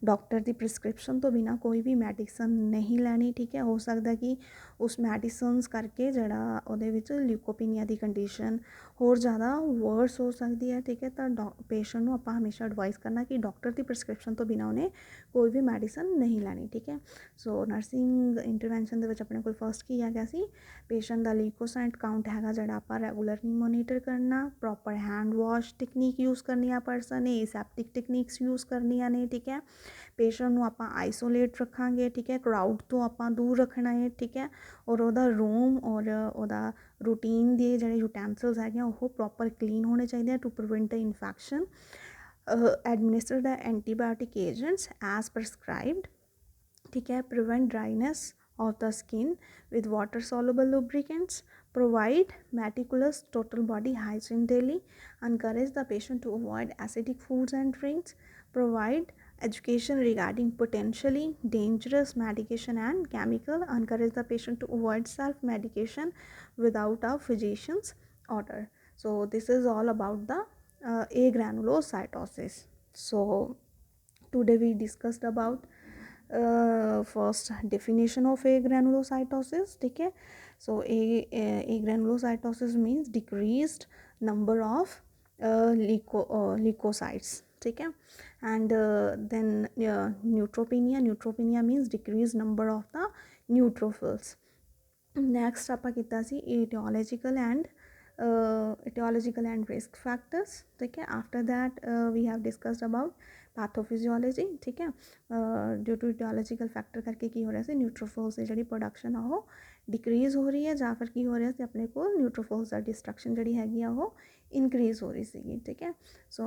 ਡਾਕਟਰ ਦੀ ਪ੍ਰਿਸਕ੍ਰਿਪਸ਼ਨ ਤੋਂ ਬਿਨਾਂ ਕੋਈ ਵੀ ਮੈਡੀਸਨ ਨਹੀਂ ਲੈਣੀ, ਠੀਕ ਹੈ। ਹੋ ਸਕਦਾ ਕਿ ਉਸ ਮੈਡੀਸਨਸ ਕਰਕੇ ਜਿਹੜਾ ਉਹਦੇ ਵਿੱਚ ਲਿਊਕੋਪੀਨੀਆ ਦੀ ਕੰਡੀਸ਼ਨ ਹੋਰ ਜ਼ਿਆਦਾ ਵਰਸ ਹੋ ਸਕਦੀ ਹੈ, ਠੀਕ ਹੈ। ਤਾਂ ਪੇਸ਼ੈਂਟ ਨੂੰ ਆਪਾਂ ਹਮੇਸ਼ਾ ਐਡਵਾਈਸ ਕਰਨਾ ਕਿ ਡਾਕਟਰ ਦੀ ਪ੍ਰਿਸਕ੍ਰਿਪਸ਼ਨ ਤੋਂ ਬਿਨਾਂ ਉਹਨੇ ਕੋਈ ਵੀ ਮੈਡੀਸਨ ਨਹੀਂ ਲੈਣੀ, ਠੀਕ ਹੈ। ਸੋ ਨਰਸਿੰਗ ਇੰਟਰਵੈਂਸ਼ਨ ਦੇ ਵਿੱਚ ਆਪਣੇ ਕੋਲ ਫਸਟ ਕੀ ਆ ਗਿਆ ਸੀ, ਪੇਸ਼ੈਂਟ ਦਾ ਲੀਕੋਸਾਈਟ ਕਾਊਂਟ ਹੈਗਾ ਜਿਹੜਾ ਆਪਾਂ ਰੈਗੂਲਰਲੀ ਮੋਨੀਟਰ ਕਰਨਾ, proper hand wash technique use ਕਰਨੀ ਆ ਪਰਸਨ ਨੇ, ਏਸੈਪਟਿਕ ਟੈਕਨੀਕਸ ਯੂਜ਼ ਕਰਨੀਆਂ ਨੇ, ਠੀਕ ਹੈ। ਪੇਸ਼ੈਂਟ ਨੂੰ ਆਪਾਂ ਆਈਸੋਲੇਟ ਰੱਖਾਂਗੇ, ਠੀਕ ਹੈ, ਕਰਾਊਡ ਤੋਂ ਆਪਾਂ ਦੂਰ ਰੱਖਣਾ ਹੈ, ਠੀਕ ਹੈ। ਔਰ ਉਹਦਾ ਰੂਮ ਔਰ ਉਹਦਾ ਰੂਟੀਨ ਦੇ ਜਿਹੜੇ ਯੂਟੈਂਸਿਲਸ ਹੈਗੇ ਆ ਉਹ ਪ੍ਰੋਪਰ ਕਲੀਨ ਹੋਣੇ ਚਾਹੀਦੇ ਆ to prevent the infection. Administer the antibiotic agents as prescribed, ठीक है। Prevent dryness of the skin with water soluble lubricants, provide meticulous total body hygiene daily, encourage the patient to avoid acidic foods and drinks, provide education regarding potentially dangerous medication and chemical, encourage the patient to avoid self medication without a physician's order. So this is all about the agranulocytosis. So today we discussed about first definition of agranulocytosis, ठीक है। so agranulocytosis means decreased number of leukocytes, ठीक है। and then neutropenia means decreased number of the neutrophils। next ਆਪਾਂ ਕੀਤਾ ਸੀ etiological and risk factors, ठीक है। after that we have discussed about pathophysiology, ठीक है। ड्यू टू ईटियोलॉजिकल फैक्टर करके की हो रहा है न्यूट्रोफिल्स की जी प्रोडक्शन आ वो डिक्रीज़ हो रही है, या फिर की हो रहा है अपने को न्यूट्रोफिल्स का डिस्ट्रक्शन जी हैगी वो इनक्रीज़ हो रही सी, ठीक है। सो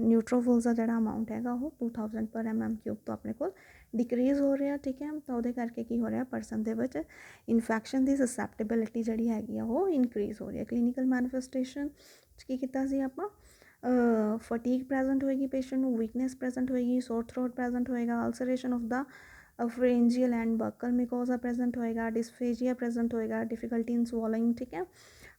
न्यूट्रोफिल्स का जोड़ा अमाउंट है वो 2000 पर mm³ तो अपने को डिक्रीज़ हो रहा है, ठीक है। तो वो करके की हो रहा है परसन के इन्फैक्शन की ससैप्टेबिलिटी जी हैगी वो इनक्रीज़ हो रही है। क्लीनिकल मैनीफेस्टेशन की किया सी आपां ਫਟੀਗ ਪ੍ਰੈਜੈਂਟ ਹੋਏਗੀ ਪੇਸ਼ੈਂਟ ਨੂੰ, ਵੀਕਨੈਸ ਪ੍ਰੈਜੈਂਟ ਹੋਏਗੀ, ਸੋਰ ਥਰੋਟ ਪ੍ਰੈਜੈਂਟ ਹੋਏਗਾ, ulceration of the pharyngeal and buccal mucosa present ਹੋਏਗਾ, ਡਿਸਫੇਜੀਆ ਪ੍ਰੈਜੈਂਟ ਹੋਏਗਾ, ਡਿਫਿਕਲਟੀ ਇਨ ਸਵੋਲਿੰਗ, ਠੀਕ ਹੈ,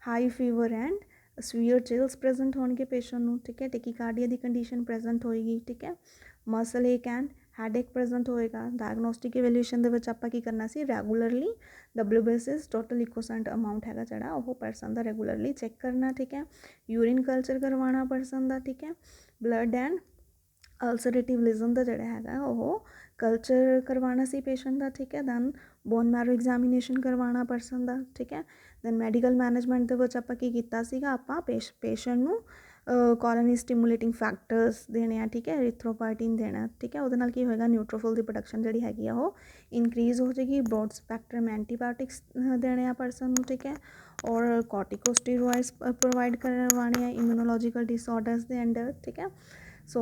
high fever and severe chills present ਹੋਣਗੇ ਪੇਸ਼ੈਂਟ ਨੂੰ, ਠੀਕ ਹੈ, ਟੈਕੀਕਾਰਡੀਆ ਦੀ ਕੰਡੀਸ਼ਨ ਪ੍ਰੈਜੈਂਟ ਹੋਏਗੀ, ਠੀਕ ਹੈ, ਮਸਲ ਏਕ ਐਂਡ ਹੈਡੇਕ ਪ੍ਰੈਜੈਂਟ ਹੋਏਗਾ। ਡਾਇਗਨੋਸਟਿਕ ਇਵੈਲੂਏਸ਼ਨ ਦੇ ਵਿੱਚ ਆਪਾਂ ਕੀ ਕਰਨਾ ਸੀ, ਰੈਗੂਲਰਲੀ WBC ਟੋਟਲ ਇਕੋਸੈਂਟ ਅਮਾਊਂਟ ਹੈਗਾ ਜਿਹੜਾ ਉਹ ਪਰਸਨ ਦਾ ਰੈਗੂਲਰਲੀ ਚੈੱਕ ਕਰਨਾ, ਠੀਕ ਹੈ, ਯੂਰਿਨ ਕਲਚਰ ਕਰਵਾਉਣਾ ਪਰਸਨ ਦਾ, ਠੀਕ ਹੈ, ਬਲੱਡ ਐਂਡ ਅਲਸਰੇਟਿਵ ਲਿਜ਼ਨ ਦਾ ਜਿਹੜਾ ਹੈਗਾ ਉਹ ਕਲਚਰ ਕਰਵਾਉਣਾ ਸੀ ਪੇਸ਼ੈਂਟ ਦਾ, ਠੀਕ ਹੈ, ਦੈਨ ਬੋਨ ਮੈਰੋ ਐਗਜ਼ਾਮੀਨੇਸ਼ਨ ਕਰਵਾਉਣਾ ਪਰਸਨ ਦਾ, ਠੀਕ ਹੈ, ਦੈਨ ਮੈਡੀਕਲ ਮੈਨੇਜਮੈਂਟ ਦੇ ਵਿੱਚ ਆਪਾਂ ਕੀ ਕੀਤਾ ਸੀਗਾ, ਆਪਾਂ ਪੇਸ਼ੈਂਟ ਨੂੰ ਕੋਲੋਨੀ ਸਟਿਮੂਲੇਟਿੰਗ ਫੈਕਟਰਸ ਦੇਣੇ ਆ, ਠੀਕ ਹੈ, ਇਰੀਥਰੋਪੋਇਟਿਨ ਦੇਣਾ, ਠੀਕ ਹੈ, ਉਹਦੇ ਨਾਲ ਕੀ ਹੋਏਗਾ, ਨਿਊਟ੍ਰੋਫਿਲ ਦੀ ਪ੍ਰੋਡਕਸ਼ਨ ਜਿਹੜੀ ਹੈਗੀ ਆ ਉਹ ਇਨਕਰੀਜ਼ ਹੋ ਜਾਏਗੀ, ਬ੍ਰੌਡ ਸਪੈਕਟਰਮ ਐਂਟੀਬਾਇਓਟਿਕਸ ਦੇਣੇ ਆ ਪਰਸਨ ਨੂੰ, ਠੀਕ ਹੈ, ਔਰ ਕੋਰਟੀਕੋਸਟੀਰੋਇਡਸ ਪ੍ਰੋਵਾਈਡ ਕਰਵਾਉਣੇ ਆ ਇਮਿਊਨੋਲੋਜੀਕਲ ਡਿਸਆਰਡਰਸ ਦੇ ਅੰਡਰ, ਠੀਕ ਹੈ। So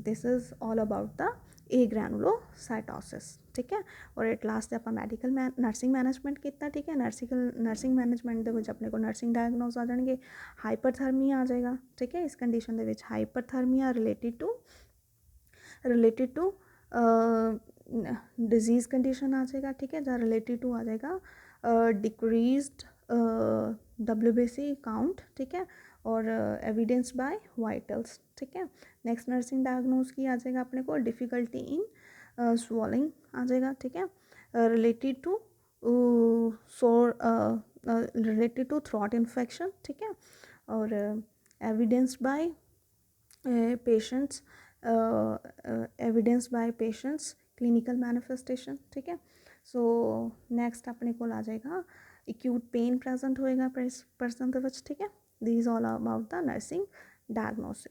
this is all about the agranulocytosis, ਠੀਕ ਹੈ, ਔਰ ਐਟ ਲਾਸਟ ਆਪਾਂ ਮੈਡੀਕਲ ਨਰਸਿੰਗ ਮੈਨੇਜਮੈਂਟ ਕੀਤਾ, ਠੀਕ ਹੈ, ਨਰਸਿੰਗ ਮੈਨੇਜਮੈਂਟ ਦੇ ਵਿੱਚ ਆਪਣੇ ਕੋਲ ਨਰਸਿੰਗ ਡਾਇਗਨੋਸ ਆ ਜਾਣਗੇ, ਹਾਈਪਰਥਰਮੀਆ ਆ ਜਾਏਗਾ, ਠੀਕ ਹੈ, ਇਸ ਕੰਡੀਸ਼ਨ ਦੇ ਵਿੱਚ ਹਾਈਪਰਥਰਮੀਆ ਰਿਲੇਟਿਡ ਟੂ ਡਿਜ਼ੀਜ਼ ਕੰਡੀਸ਼ਨ ਆ ਜਾਏਗਾ, ਠੀਕ ਹੈ, ਜਾਂ ਰਿਲੇਟਿਡ ਟੂ ਆ ਜਾਏਗਾ डिक्रीज्ड WBC काउंट, ठीक है, और एविडेंस बाय वाइटल्स, ठीक है। नेक्स्ट नर्सिंग डायग्नोज की आ जाएगा अपने को डिफ़िकल्टी इन स्वॉलिंग आ जाएगा, ठीक है, related to related to throat infection, ठीक है, और evidence by patients clinical manifestation, ठीक है। सो नैक्सट अपने को आ जाएगा एक्यूट पेन प्रेजेंट होएगा पर्सन के विच, ठीक है। These all about the nursing diagnosis.